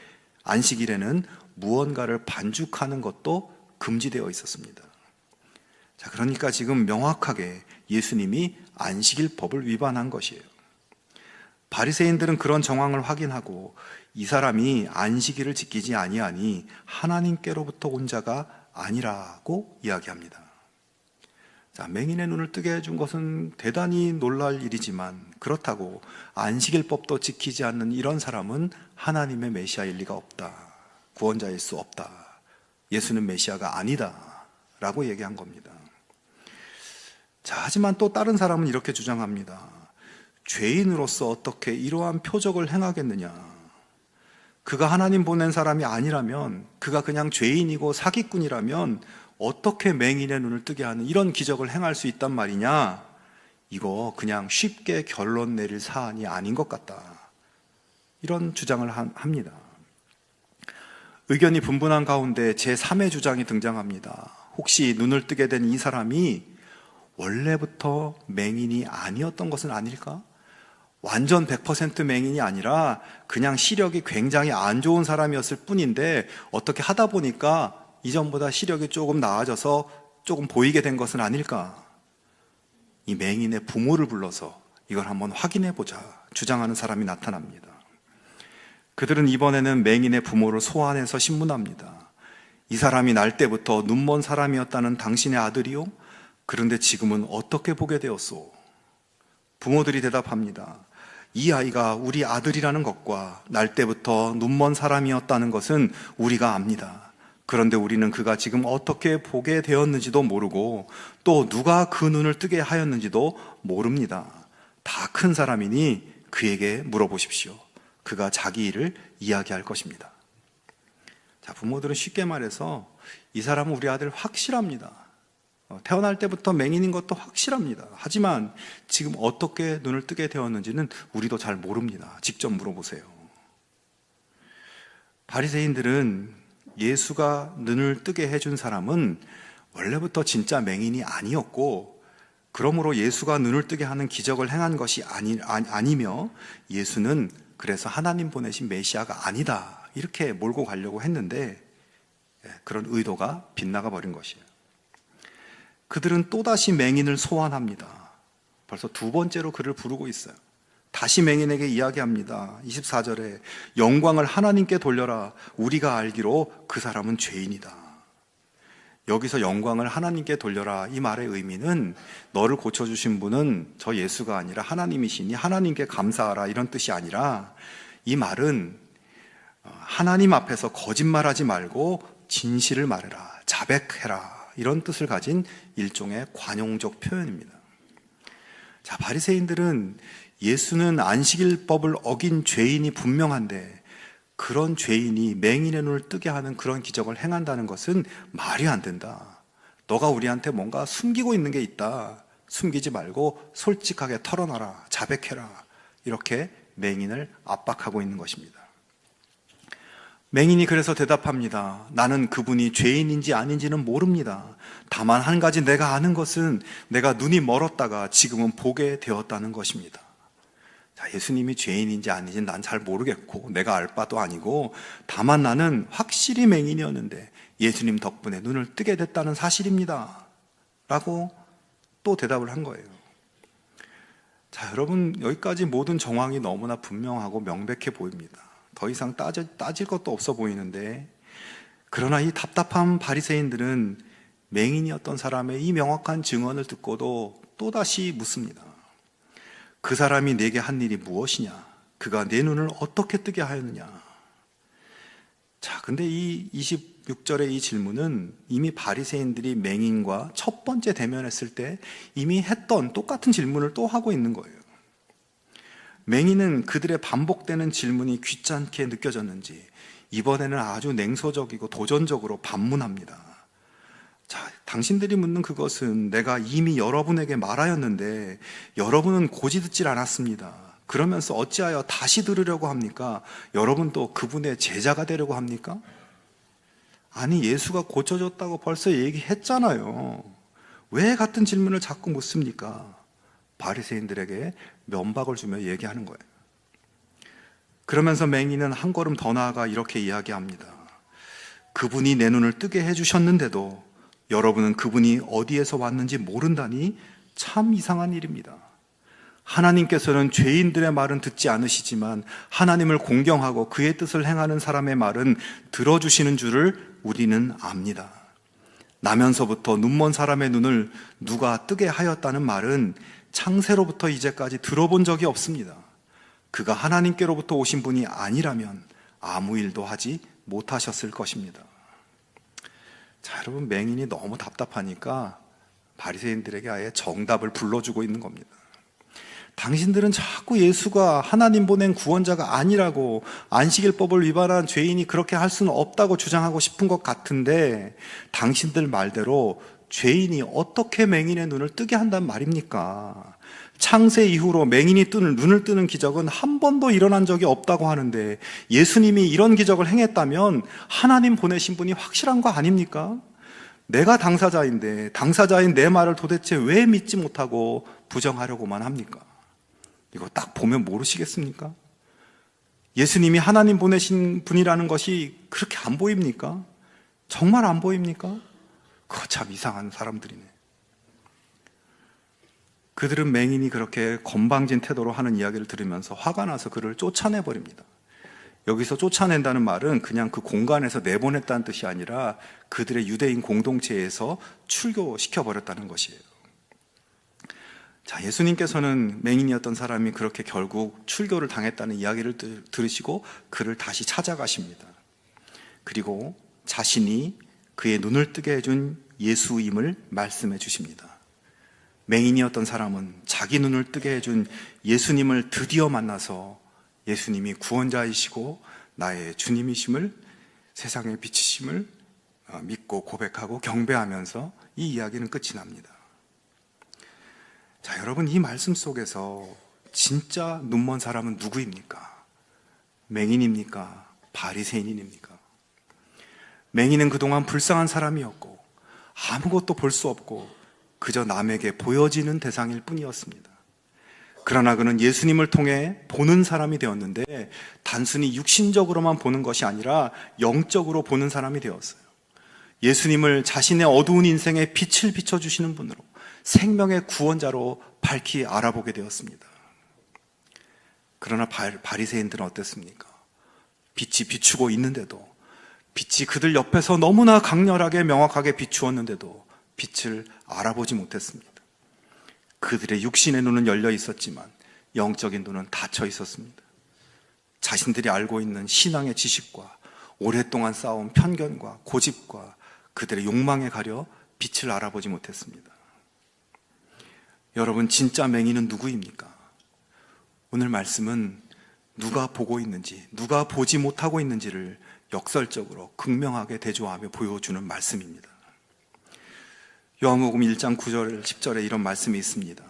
Speaker 1: 안식일에는 무언가를 반죽하는 것도 금지되어 있었습니다. 자, 그러니까 지금 명확하게 예수님이 안식일법을 위반한 것이에요. 바리새인들은 그런 정황을 확인하고 이 사람이 안식일을 지키지 아니하니 하나님께로부터 온 자가 아니라고 이야기합니다. 자, 맹인의 눈을 뜨게 해준 것은 대단히 놀랄 일이지만 그렇다고 안식일법도 지키지 않는 이런 사람은 하나님의 메시아일 리가 없다, 구원자일 수 없다, 예수는 메시아가 아니다 라고 얘기한 겁니다. 자, 하지만 또 다른 사람은 이렇게 주장합니다. 죄인으로서 어떻게 이러한 표적을 행하겠느냐? 그가 하나님 보낸 사람이 아니라면, 그가 그냥 죄인이고 사기꾼이라면 어떻게 맹인의 눈을 뜨게 하는 이런 기적을 행할 수 있단 말이냐? 이거 그냥 쉽게 결론 내릴 사안이 아닌 것 같다. 이런 주장을 합니다. 의견이 분분한 가운데 제3의 주장이 등장합니다. 혹시 눈을 뜨게 된 이 사람이 원래부터 맹인이 아니었던 것은 아닐까? 완전 100% 맹인이 아니라 그냥 시력이 굉장히 안 좋은 사람이었을 뿐인데 어떻게 하다 보니까 이전보다 시력이 조금 나아져서 조금 보이게 된 것은 아닐까? 이 맹인의 부모를 불러서 이걸 한번 확인해 보자 주장하는 사람이 나타납니다. 그들은 이번에는 맹인의 부모를 소환해서 신문합니다. 이 사람이 날 때부터 눈먼 사람이었다는 당신의 아들이요? 그런데 지금은 어떻게 보게 되었소? 부모들이 대답합니다. 이 아이가 우리 아들이라는 것과 날 때부터 눈먼 사람이었다는 것은 우리가 압니다. 그런데 우리는 그가 지금 어떻게 보게 되었는지도 모르고 또 누가 그 눈을 뜨게 하였는지도 모릅니다. 다 큰 사람이니 그에게 물어보십시오. 그가 자기 일을 이야기할 것입니다. 자, 부모들은 쉽게 말해서 이 사람은 우리 아들 확실합니다. 태어날 때부터 맹인인 것도 확실합니다. 하지만 지금 어떻게 눈을 뜨게 되었는지는 우리도 잘 모릅니다. 직접 물어보세요. 바리새인들은 예수가 눈을 뜨게 해준 사람은 원래부터 진짜 맹인이 아니었고, 그러므로 예수가 눈을 뜨게 하는 기적을 행한 것이 아니며 예수는 그래서 하나님 보내신 메시아가 아니다 이렇게 몰고 가려고 했는데 그런 의도가 빗나가 버린 것이에요. 그들은 또다시 맹인을 소환합니다. 벌써 두 번째로 그를 부르고 있어요. 다시 맹인에게 이야기합니다. 24절에 영광을 하나님께 돌려라. 우리가 알기로 그 사람은 죄인이다. 여기서 영광을 하나님께 돌려라 이 말의 의미는 너를 고쳐주신 분은 저 예수가 아니라 하나님이시니 하나님께 감사하라 이런 뜻이 아니라, 이 말은 하나님 앞에서 거짓말하지 말고 진실을 말해라, 자백해라 이런 뜻을 가진 일종의 관용적 표현입니다. 자, 바리새인들은 예수는 안식일법을 어긴 죄인이 분명한데 그런 죄인이 맹인의 눈을 뜨게 하는 그런 기적을 행한다는 것은 말이 안 된다. 너가 우리한테 뭔가 숨기고 있는 게 있다. 숨기지 말고 솔직하게 털어놔라, 자백해라. 이렇게 맹인을 압박하고 있는 것입니다. 맹인이 그래서 대답합니다. 나는 그분이 죄인인지 아닌지는 모릅니다. 다만 한 가지 내가 아는 것은 내가 눈이 멀었다가 지금은 보게 되었다는 것입니다. 자, 예수님이 죄인인지 아닌지는 난 잘 모르겠고 내가 알 바도 아니고, 다만 나는 확실히 맹인이었는데 예수님 덕분에 눈을 뜨게 됐다는 사실입니다 라고 또 대답을 한 거예요. 자, 여러분, 여기까지 모든 정황이 너무나 분명하고 명백해 보입니다. 더 이상 따질 것도 없어 보이는데, 그러나 이 답답한 바리새인들은 맹인이었던 사람의 이 명확한 증언을 듣고도 또다시 묻습니다. 그 사람이 내게 한 일이 무엇이냐? 그가 내 눈을 어떻게 뜨게 하였느냐? 자, 근데 이 26절의 이 질문은 이미 바리새인들이 맹인과 첫 번째 대면했을 때 이미 했던 똑같은 질문을 또 하고 있는 거예요. 맹인은 그들의 반복되는 질문이 귀찮게 느껴졌는지 이번에는 아주 냉소적이고 도전적으로 반문합니다. 자, 당신들이 묻는 그것은 내가 이미 여러분에게 말하였는데 여러분은 고지 듣질 않았습니다. 그러면서 어찌하여 다시 들으려고 합니까? 여러분도 그분의 제자가 되려고 합니까? 아니, 예수가 고쳐줬다고 벌써 얘기했잖아요. 왜 같은 질문을 자꾸 묻습니까? 바리새인들에게 면박을 주며 얘기하는 거예요. 그러면서 맹인은 한 걸음 더 나아가 이렇게 이야기합니다. 그분이 내 눈을 뜨게 해주셨는데도 여러분은 그분이 어디에서 왔는지 모른다니 참 이상한 일입니다. 하나님께서는 죄인들의 말은 듣지 않으시지만 하나님을 공경하고 그의 뜻을 행하는 사람의 말은 들어주시는 줄을 우리는 압니다. 나면서부터 눈먼 사람의 눈을 누가 뜨게 하였다는 말은 창세로부터 이제까지 들어본 적이 없습니다. 그가 하나님께로부터 오신 분이 아니라면 아무 일도 하지 못하셨을 것입니다. 자, 여러분, 맹인이 너무 답답하니까 바리새인들에게 아예 정답을 불러주고 있는 겁니다. 당신들은 자꾸 예수가 하나님 보낸 구원자가 아니라고, 안식일법을 위반한 죄인이 그렇게 할 수는 없다고 주장하고 싶은 것 같은데, 당신들 말대로 죄인이 어떻게 맹인의 눈을 뜨게 한단 말입니까? 창세 이후로 맹인이 눈을 뜨는 기적은 한 번도 일어난 적이 없다고 하는데, 예수님이 이런 기적을 행했다면 하나님 보내신 분이 확실한 거 아닙니까? 내가 당사자인데 당사자인 내 말을 도대체 왜 믿지 못하고 부정하려고만 합니까? 이거 딱 보면 모르시겠습니까? 예수님이 하나님 보내신 분이라는 것이 그렇게 안 보입니까? 정말 안 보입니까? 그거 참 이상한 사람들이네. 그들은 맹인이 그렇게 건방진 태도로 하는 이야기를 들으면서 화가 나서 그를 쫓아내버립니다. 여기서 쫓아낸다는 말은 그냥 그 공간에서 내보냈다는 뜻이 아니라 그들의 유대인 공동체에서 출교시켜버렸다는 것이에요. 자, 예수님께서는 맹인이었던 사람이 그렇게 결국 출교를 당했다는 이야기를 들으시고 그를 다시 찾아가십니다. 그리고 자신이 그의 눈을 뜨게 해준 예수임을 말씀해 주십니다. 맹인이었던 사람은 자기 눈을 뜨게 해준 예수님을 드디어 만나서 예수님이 구원자이시고 나의 주님이심을, 세상의 빛이심을 믿고 고백하고 경배하면서 이 이야기는 끝이 납니다. 자, 여러분, 이 말씀 속에서 진짜 눈먼 사람은 누구입니까? 맹인입니까? 바리새인입니까? 맹인은 그동안 불쌍한 사람이었고 아무것도 볼 수 없고 그저 남에게 보여지는 대상일 뿐이었습니다. 그러나 그는 예수님을 통해 보는 사람이 되었는데, 단순히 육신적으로만 보는 것이 아니라 영적으로 보는 사람이 되었어요. 예수님을 자신의 어두운 인생에 빛을 비춰주시는 분으로, 생명의 구원자로 밝히 알아보게 되었습니다. 그러나 바리새인들은 어땠습니까? 빛이 비추고 있는데도, 빛이 그들 옆에서 너무나 강렬하게 명확하게 비추었는데도 빛을 알아보지 못했습니다. 그들의 육신의 눈은 열려 있었지만 영적인 눈은 닫혀 있었습니다. 자신들이 알고 있는 신앙의 지식과 오랫동안 쌓아온 편견과 고집과 그들의 욕망에 가려 빛을 알아보지 못했습니다. 여러분, 진짜 맹인은 누구입니까? 오늘 말씀은 누가 보고 있는지, 누가 보지 못하고 있는지를 역설적으로 극명하게 대조하며 보여주는 말씀입니다. 요한복음 1장 9절 10절에 이런 말씀이 있습니다.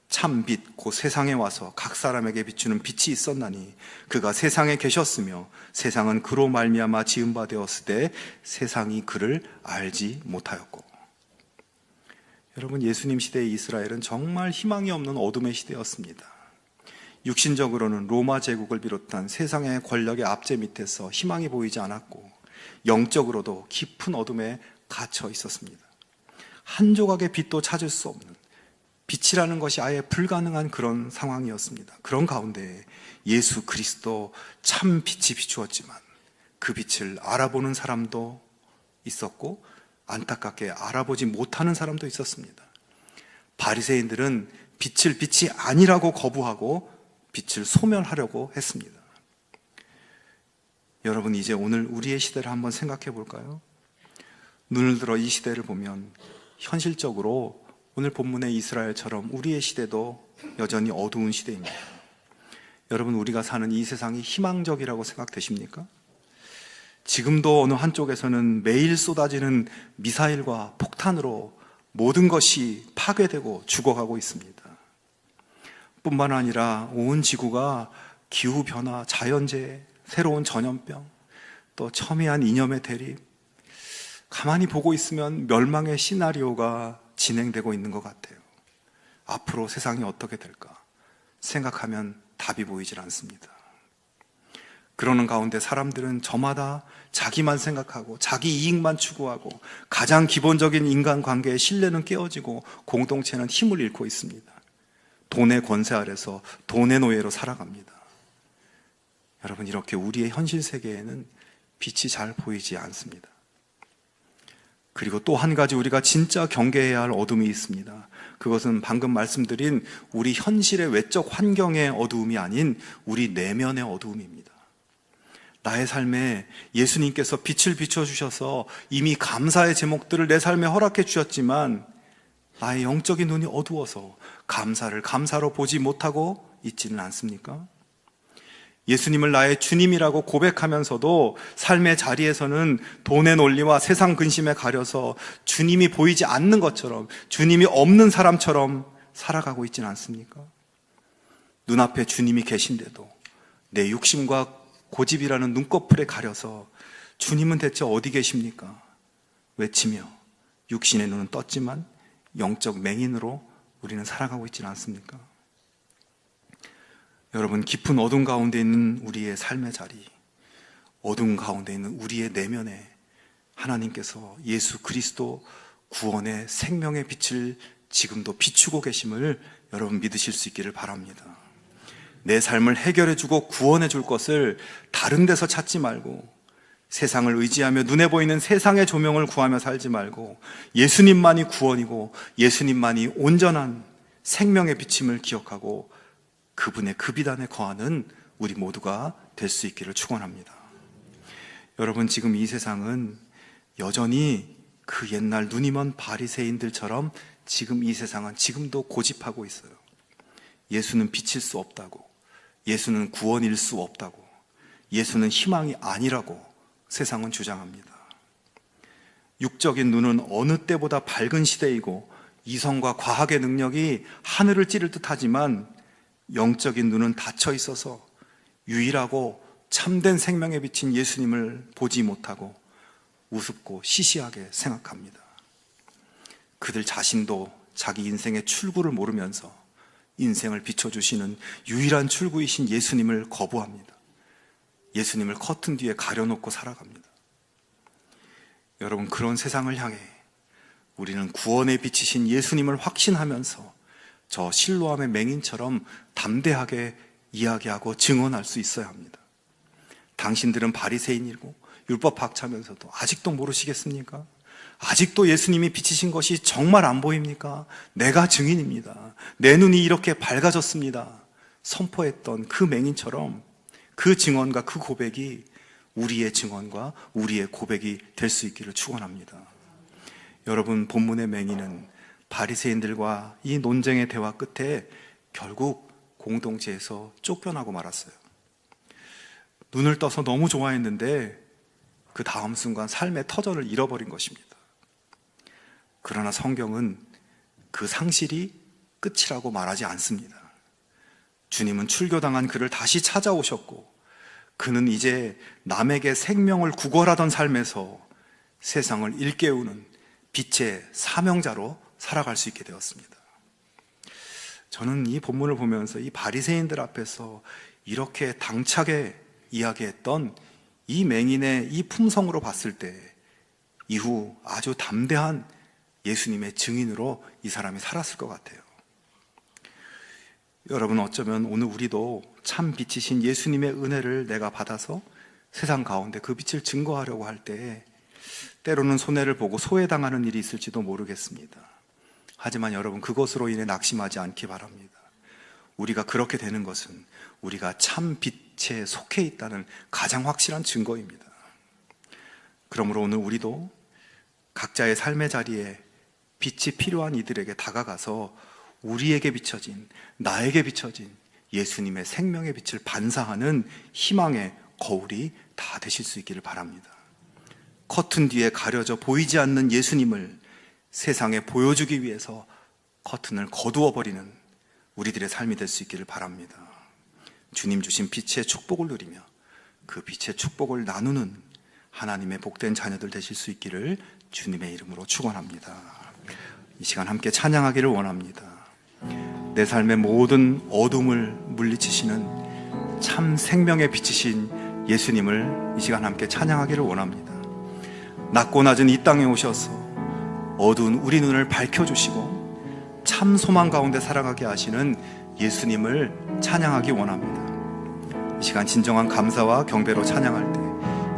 Speaker 1: 참 빛 곧 세상에 와서 각 사람에게 비추는 빛이 있었나니 그가 세상에 계셨으며 세상은 그로 말미암아 지은 바 되었으되 세상이 그를 알지 못하였고. 여러분, 예수님 시대의 이스라엘은 정말 희망이 없는 어둠의 시대였습니다. 육신적으로는 로마 제국을 비롯한 세상의 권력의 압제 밑에서 희망이 보이지 않았고, 영적으로도 깊은 어둠에 갇혀 있었습니다. 한 조각의 빛도 찾을 수 없는, 빛이라는 것이 아예 불가능한 그런 상황이었습니다. 그런 가운데 예수 그리스도 참 빛이 비추었지만 그 빛을 알아보는 사람도 있었고 안타깝게 알아보지 못하는 사람도 있었습니다. 바리새인들은 빛을 빛이 아니라고 거부하고 빛을 소멸하려고 했습니다. 여러분, 이제 오늘 우리의 시대를 한번 생각해 볼까요? 눈을 들어 이 시대를 보면 현실적으로 오늘 본문의 이스라엘처럼 우리의 시대도 여전히 어두운 시대입니다. 여러분, 우리가 사는 이 세상이 희망적이라고 생각되십니까? 지금도 어느 한쪽에서는 매일 쏟아지는 미사일과 폭탄으로 모든 것이 파괴되고 죽어가고 있습니다. 뿐만 아니라 온 지구가 기후변화, 자연재해, 새로운 전염병, 또 첨예한 이념의 대립, 가만히 보고 있으면 멸망의 시나리오가 진행되고 있는 것 같아요. 앞으로 세상이 어떻게 될까 생각하면 답이 보이질 않습니다. 그러는 가운데 사람들은 저마다 자기만 생각하고 자기 이익만 추구하고 가장 기본적인 인간관계의 신뢰는 깨어지고 공동체는 힘을 잃고 있습니다. 돈의 권세 아래서 돈의 노예로 살아갑니다. 여러분, 이렇게 우리의 현실 세계에는 빛이 잘 보이지 않습니다. 그리고 또 한 가지 우리가 진짜 경계해야 할 어둠이 있습니다. 그것은 방금 말씀드린 우리 현실의 외적 환경의 어두움이 아닌 우리 내면의 어두움입니다. 나의 삶에 예수님께서 빛을 비춰주셔서 이미 감사의 제목들을 내 삶에 허락해 주셨지만 나의 영적인 눈이 어두워서 감사를 감사로 보지 못하고 있지는 않습니까? 예수님을 나의 주님이라고 고백하면서도 삶의 자리에서는 돈의 논리와 세상 근심에 가려서 주님이 보이지 않는 것처럼, 주님이 없는 사람처럼 살아가고 있지는 않습니까? 눈앞에 주님이 계신데도 내 욕심과 고집이라는 눈꺼풀에 가려서 주님은 대체 어디 계십니까? 외치며 육신의 눈은 떴지만 영적 맹인으로 우리는 살아가고 있지는 않습니까? 여러분, 깊은 어둠 가운데 있는 우리의 삶의 자리, 어둠 가운데 있는 우리의 내면에 하나님께서 예수 그리스도 구원의 생명의 빛을 지금도 비추고 계심을 여러분 믿으실 수 있기를 바랍니다. 내 삶을 해결해주고 구원해줄 것을 다른 데서 찾지 말고, 세상을 의지하며 눈에 보이는 세상의 조명을 구하며 살지 말고, 예수님만이 구원이고 예수님만이 온전한 생명의 비침을 기억하고 그분의 그 비단에 거하는 우리 모두가 될 수 있기를 축원합니다. 여러분, 지금 이 세상은 여전히 그 옛날 눈이 먼 바리새인들처럼 지금 이 세상은 지금도 고집하고 있어요. 예수는 빛일 수 없다고, 예수는 구원일 수 없다고, 예수는 희망이 아니라고 세상은 주장합니다. 육적인 눈은 어느 때보다 밝은 시대이고 이성과 과학의 능력이 하늘을 찌를 듯하지만 영적인 눈은 닫혀 있어서 유일하고 참된 생명에 비친 예수님을 보지 못하고 우습고 시시하게 생각합니다. 그들 자신도 자기 인생의 출구를 모르면서 인생을 비춰주시는 유일한 출구이신 예수님을 거부합니다. 예수님을 커튼 뒤에 가려놓고 살아갑니다. 여러분, 그런 세상을 향해 우리는 구원의 빛이신 예수님을 확신하면서 저 실로암의 맹인처럼 담대하게 이야기하고 증언할 수 있어야 합니다. 당신들은 바리새인이고 율법 학자면서도 아직도 모르시겠습니까? 아직도 예수님이 비치신 것이 정말 안 보입니까? 내가 증인입니다. 내 눈이 이렇게 밝아졌습니다. 선포했던 그 맹인처럼 그 증언과 그 고백이 우리의 증언과 우리의 고백이 될 수 있기를 축원합니다. 여러분, 본문의 맹인은 바리새인들과 이 논쟁의 대화 끝에 결국 공동체에서 쫓겨나고 말았어요. 눈을 떠서 너무 좋아했는데 그 다음 순간 삶의 터전을 잃어버린 것입니다. 그러나 성경은 그 상실이 끝이라고 말하지 않습니다. 주님은 출교당한 그를 다시 찾아오셨고, 그는 이제 남에게 생명을 구걸하던 삶에서 세상을 일깨우는 빛의 사명자로 살아갈 수 있게 되었습니다. 저는 이 본문을 보면서 이 바리새인들 앞에서 이렇게 당차게 이야기했던 이 맹인의 이 품성으로 봤을 때 이후 아주 담대한 예수님의 증인으로 이 사람이 살았을 것 같아요. 여러분, 어쩌면 오늘 우리도 참 빛이신 예수님의 은혜를 내가 받아서 세상 가운데 그 빛을 증거하려고 할 때 때로는 손해를 보고 소외당하는 일이 있을지도 모르겠습니다. 하지만 여러분, 그것으로 인해 낙심하지 않기 바랍니다. 우리가 그렇게 되는 것은 우리가 참 빛에 속해 있다는 가장 확실한 증거입니다. 그러므로 오늘 우리도 각자의 삶의 자리에 빛이 필요한 이들에게 다가가서 우리에게 비춰진, 나에게 비춰진 예수님의 생명의 빛을 반사하는 희망의 거울이 다 되실 수 있기를 바랍니다. 커튼 뒤에 가려져 보이지 않는 예수님을 세상에 보여주기 위해서 커튼을 거두어 버리는 우리들의 삶이 될 수 있기를 바랍니다. 주님 주신 빛의 축복을 누리며 그 빛의 축복을 나누는 하나님의 복된 자녀들 되실 수 있기를 주님의 이름으로 축원합니다. 이 시간 함께 찬양하기를 원합니다. 내 삶의 모든 어둠을 물리치시는 참 생명의 빛이신 예수님을 이 시간 함께 찬양하기를 원합니다. 낮고 낮은 이 땅에 오셔서 어두운 우리 눈을 밝혀주시고 참 소망 가운데 살아가게 하시는 예수님을 찬양하기 원합니다. 이 시간 진정한 감사와 경배로 찬양할 때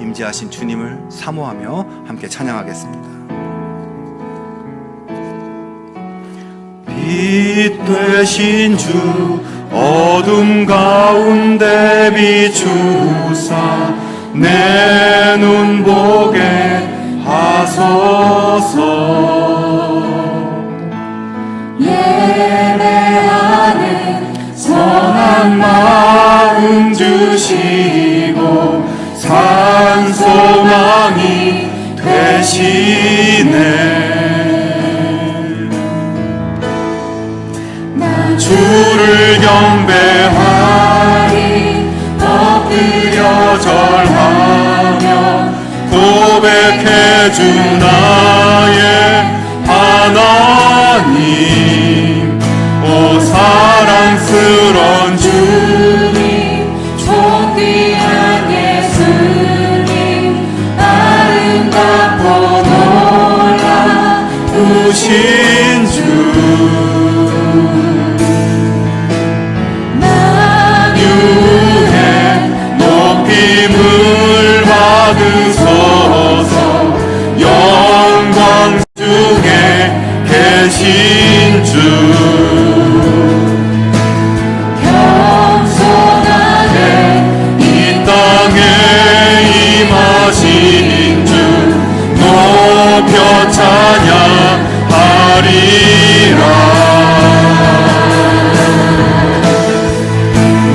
Speaker 1: 임재하신 주님을 사모하며 함께 찬양하겠습니다.
Speaker 4: 빛 되신 주 어둠 가운데 비추사 내 눈 보게 하소서. 예배하는 선한 마음 주시고 산 소망이 되시네. 주를 경배하리 엎드려 절하며 고백해 주 나의 하나님. 오 사랑스런 주님 존귀한 예수님 아름답고 놀라우신 주 힘을 받으소서. 영광 중에 계신 주 겸손하게 이 땅에 임하신 주 높여 찬양하리라.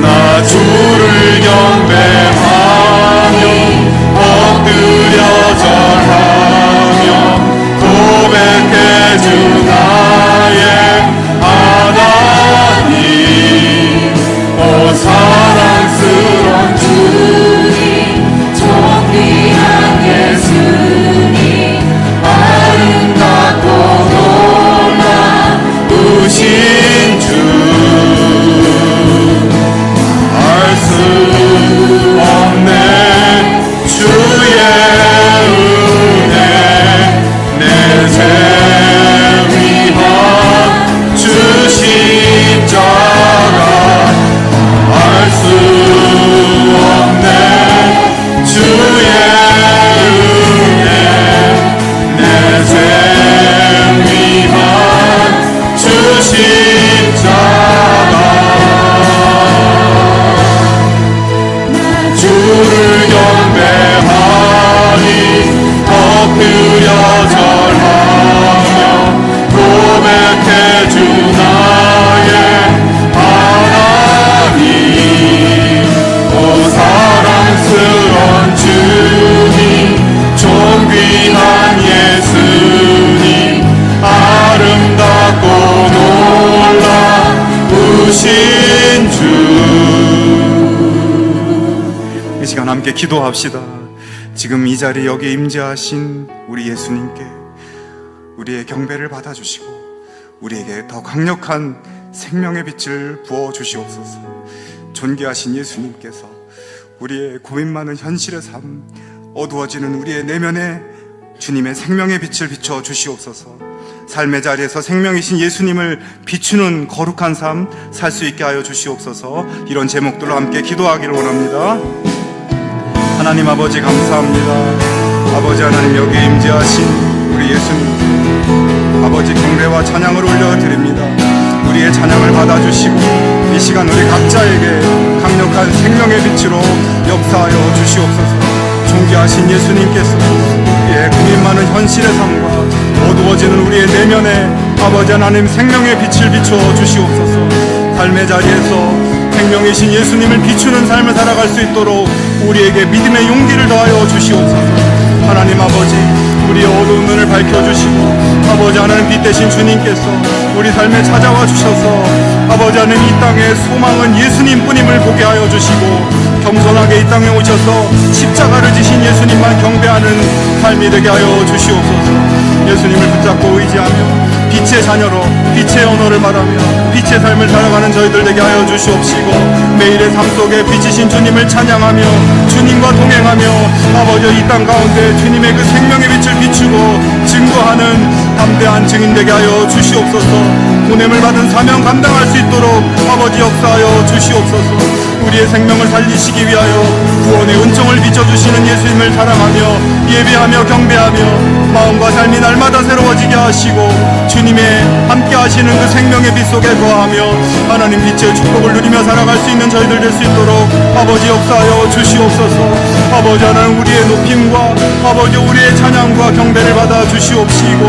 Speaker 4: 나 주를 경배하며 엎드려 절하며 고백해 주 나의 하나님. 오 사랑스런 주님 존귀한 예수님 아름답고 놀라우신 주 알 수 없네 주의 은혜 내 죄 위한 주 십자가 알 수 없네 주의 은혜 내 죄 위한 주 십자가 주를 경배하리 엎드려 절하며 고백해 주 나의 하나님. 오 사랑스런 주님 존귀한 예수님 아름답고 놀라우신 주.
Speaker 2: 이 시간 함께 기도합시다. 지금 이 자리 여기 임재하신 우리 예수님께 우리의 경배를 받아주시고 우리에게 더 강력한 생명의 빛을 부어주시옵소서. 존귀하신 예수님께서 우리의 고민 많은 현실의 삶, 어두워지는 우리의 내면에 주님의 생명의 빛을 비춰 주시옵소서. 삶의 자리에서 생명이신 예수님을 비추는 거룩한 삶 살 수 있게 하여 주시옵소서. 이런 제목들로 함께 기도하기를 원합니다. 하나님 아버지 감사합니다. 아버지 하나님 여기 임재하신 우리 예수님 아버지 경배와 찬양을 올려드립니다. 우리의 찬양을 받아주시고 이 시간 우리 각자에게 강력한 생명의 빛으로 역사하여 주시옵소서. 존귀하신 예수님께서 우리의 고민 많은 현실의 삶과 어두워지는 우리의 내면에 아버지 하나님 생명의 빛을 비춰 주시옵소서. 삶의 자리에서 생명이신 예수님을 비추는 삶을 살아갈 수 있도록 우리에게 믿음의 용기를 더하여 주시옵소서. 하나님 아버지 우리의 어두운 눈을 밝혀주시고 아버지 하나님 빛 대신 주님께서 우리 삶에 찾아와 주셔서 아버지 하나님 이 땅의 소망은 예수님뿐임을 보게 하여 주시고 겸손하게 이 땅에 오셔서 십자가를 지신 예수님만 경배하는 삶이 되게 하여 주시옵소서. 예수님을 붙잡고 의지하며 빛의 자녀로 빛의 언어를 말하며 빛의 삶을 살아가는 저희들 되게 하여 주시옵시고 매일의 삶 속에 빛이신 주님을 찬양하며 주님과 동행하며 아버지 이 땅 가운데 주님의 그 생명의 빛을 비추고 증거하는 담대한 증인 되게 하여 주시옵소서. 보냄을 받은 사명 감당할 수 있도록 아버지 역사하여 주시옵소서. 우리의 생명을 살리시기 위하여 구원의 은총을 비춰주시는 예수님을 사랑하며 예배하며 경배하며 마음과 삶이 날마다 새로워지게 하시고 주님의 함께 하시는 그 생명의 빛 속에 거하며 하나님 빛의 축복을 누리며 살아갈 수 있는 저희들 될 수 있도록 아버지 역사하여 주시옵소서. 아버지 하나님 우리의 높임과 아버지 우리의 찬양과 경배를 받아 주시옵시고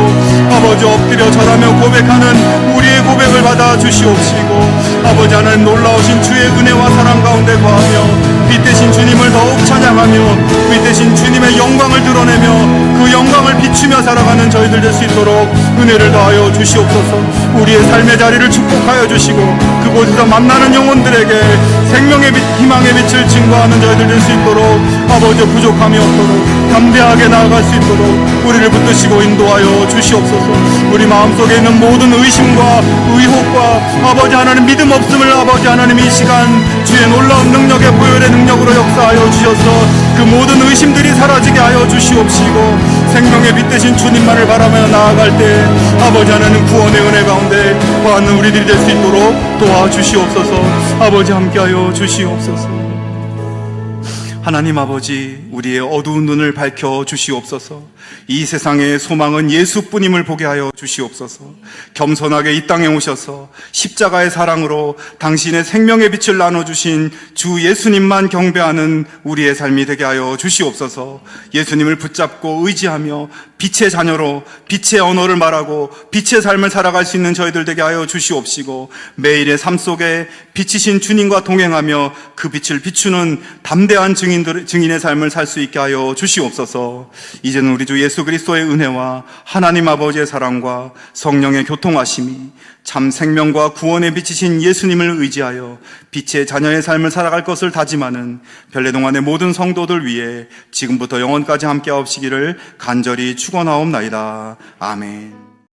Speaker 2: 아버지 엎드려 절하며 고백하는 우리의 고백을 받아 주시옵시고 아버지 하나님 놀라우신 주의 은혜와 사랑 가운데 거하며 빛 대신 주님을 더욱 찬양하며 빛 대신 주님의 영광을 드러내며 그 영광을 비추며 살아가는 저희들 될 수 있도록 은혜를 더하여 주시옵소서. 우리의 삶의 자리를 축복하여 주시고 그곳에서 만나는 영혼들에게 생명의 빛, 희망의 빛을 증거하는 저희들 될 수 있도록 아버지 부족함이 없도록 담대하게 나아갈 수 있도록 우리를 붙드시고 인도하여 주시옵소서. 우리 마음속에 있는 모든 의심과 의혹과 아버지 하나님 믿음 없음을 아버지 하나님 이 시간 주의 놀라운 능력의 보혈의 능력으로 역사하여 주셔서 그 모든 의심들이 사라지게 하여 주시옵시고 생명의 빛 대신 주님만을 바라며 나아갈 때 아버지 하나님 구원의 은혜 가운데 거하는 우리들이 될 수 있도록 도와주시옵소서. 아버지 함께하여 주시옵소서. 하나님 아버지 우리의 어두운 눈을 밝혀 주시옵소서. 이 세상의 소망은 예수뿐임을 보게 하여 주시옵소서. 겸손하게 이 땅에 오셔서 십자가의 사랑으로 당신의 생명의 빛을 나눠주신 주 예수님만 경배하는 우리의 삶이 되게 하여 주시옵소서. 예수님을 붙잡고 의지하며 빛의 자녀로 빛의 언어를 말하고 빛의 삶을 살아갈 수 있는 저희들 되게 하여 주시옵시고 매일의 삶 속에 빛이신 주님과 동행하며 그 빛을 비추는 담대한 증인의 삶을 살 수 있게 하여 주시옵소서. 이제는 우리 주 예수 그리스도의 은혜와 하나님 아버지의 사랑과 성령의 교통하심이 참 생명과 구원의 빛이신 예수님을 의지하여 빛의 자녀의 삶을 살아갈 것을 다짐하는 별내동안의 모든 성도들 위해 지금부터 영원까지 함께 하옵시기를 간절히 축원하옵나이다. 아멘.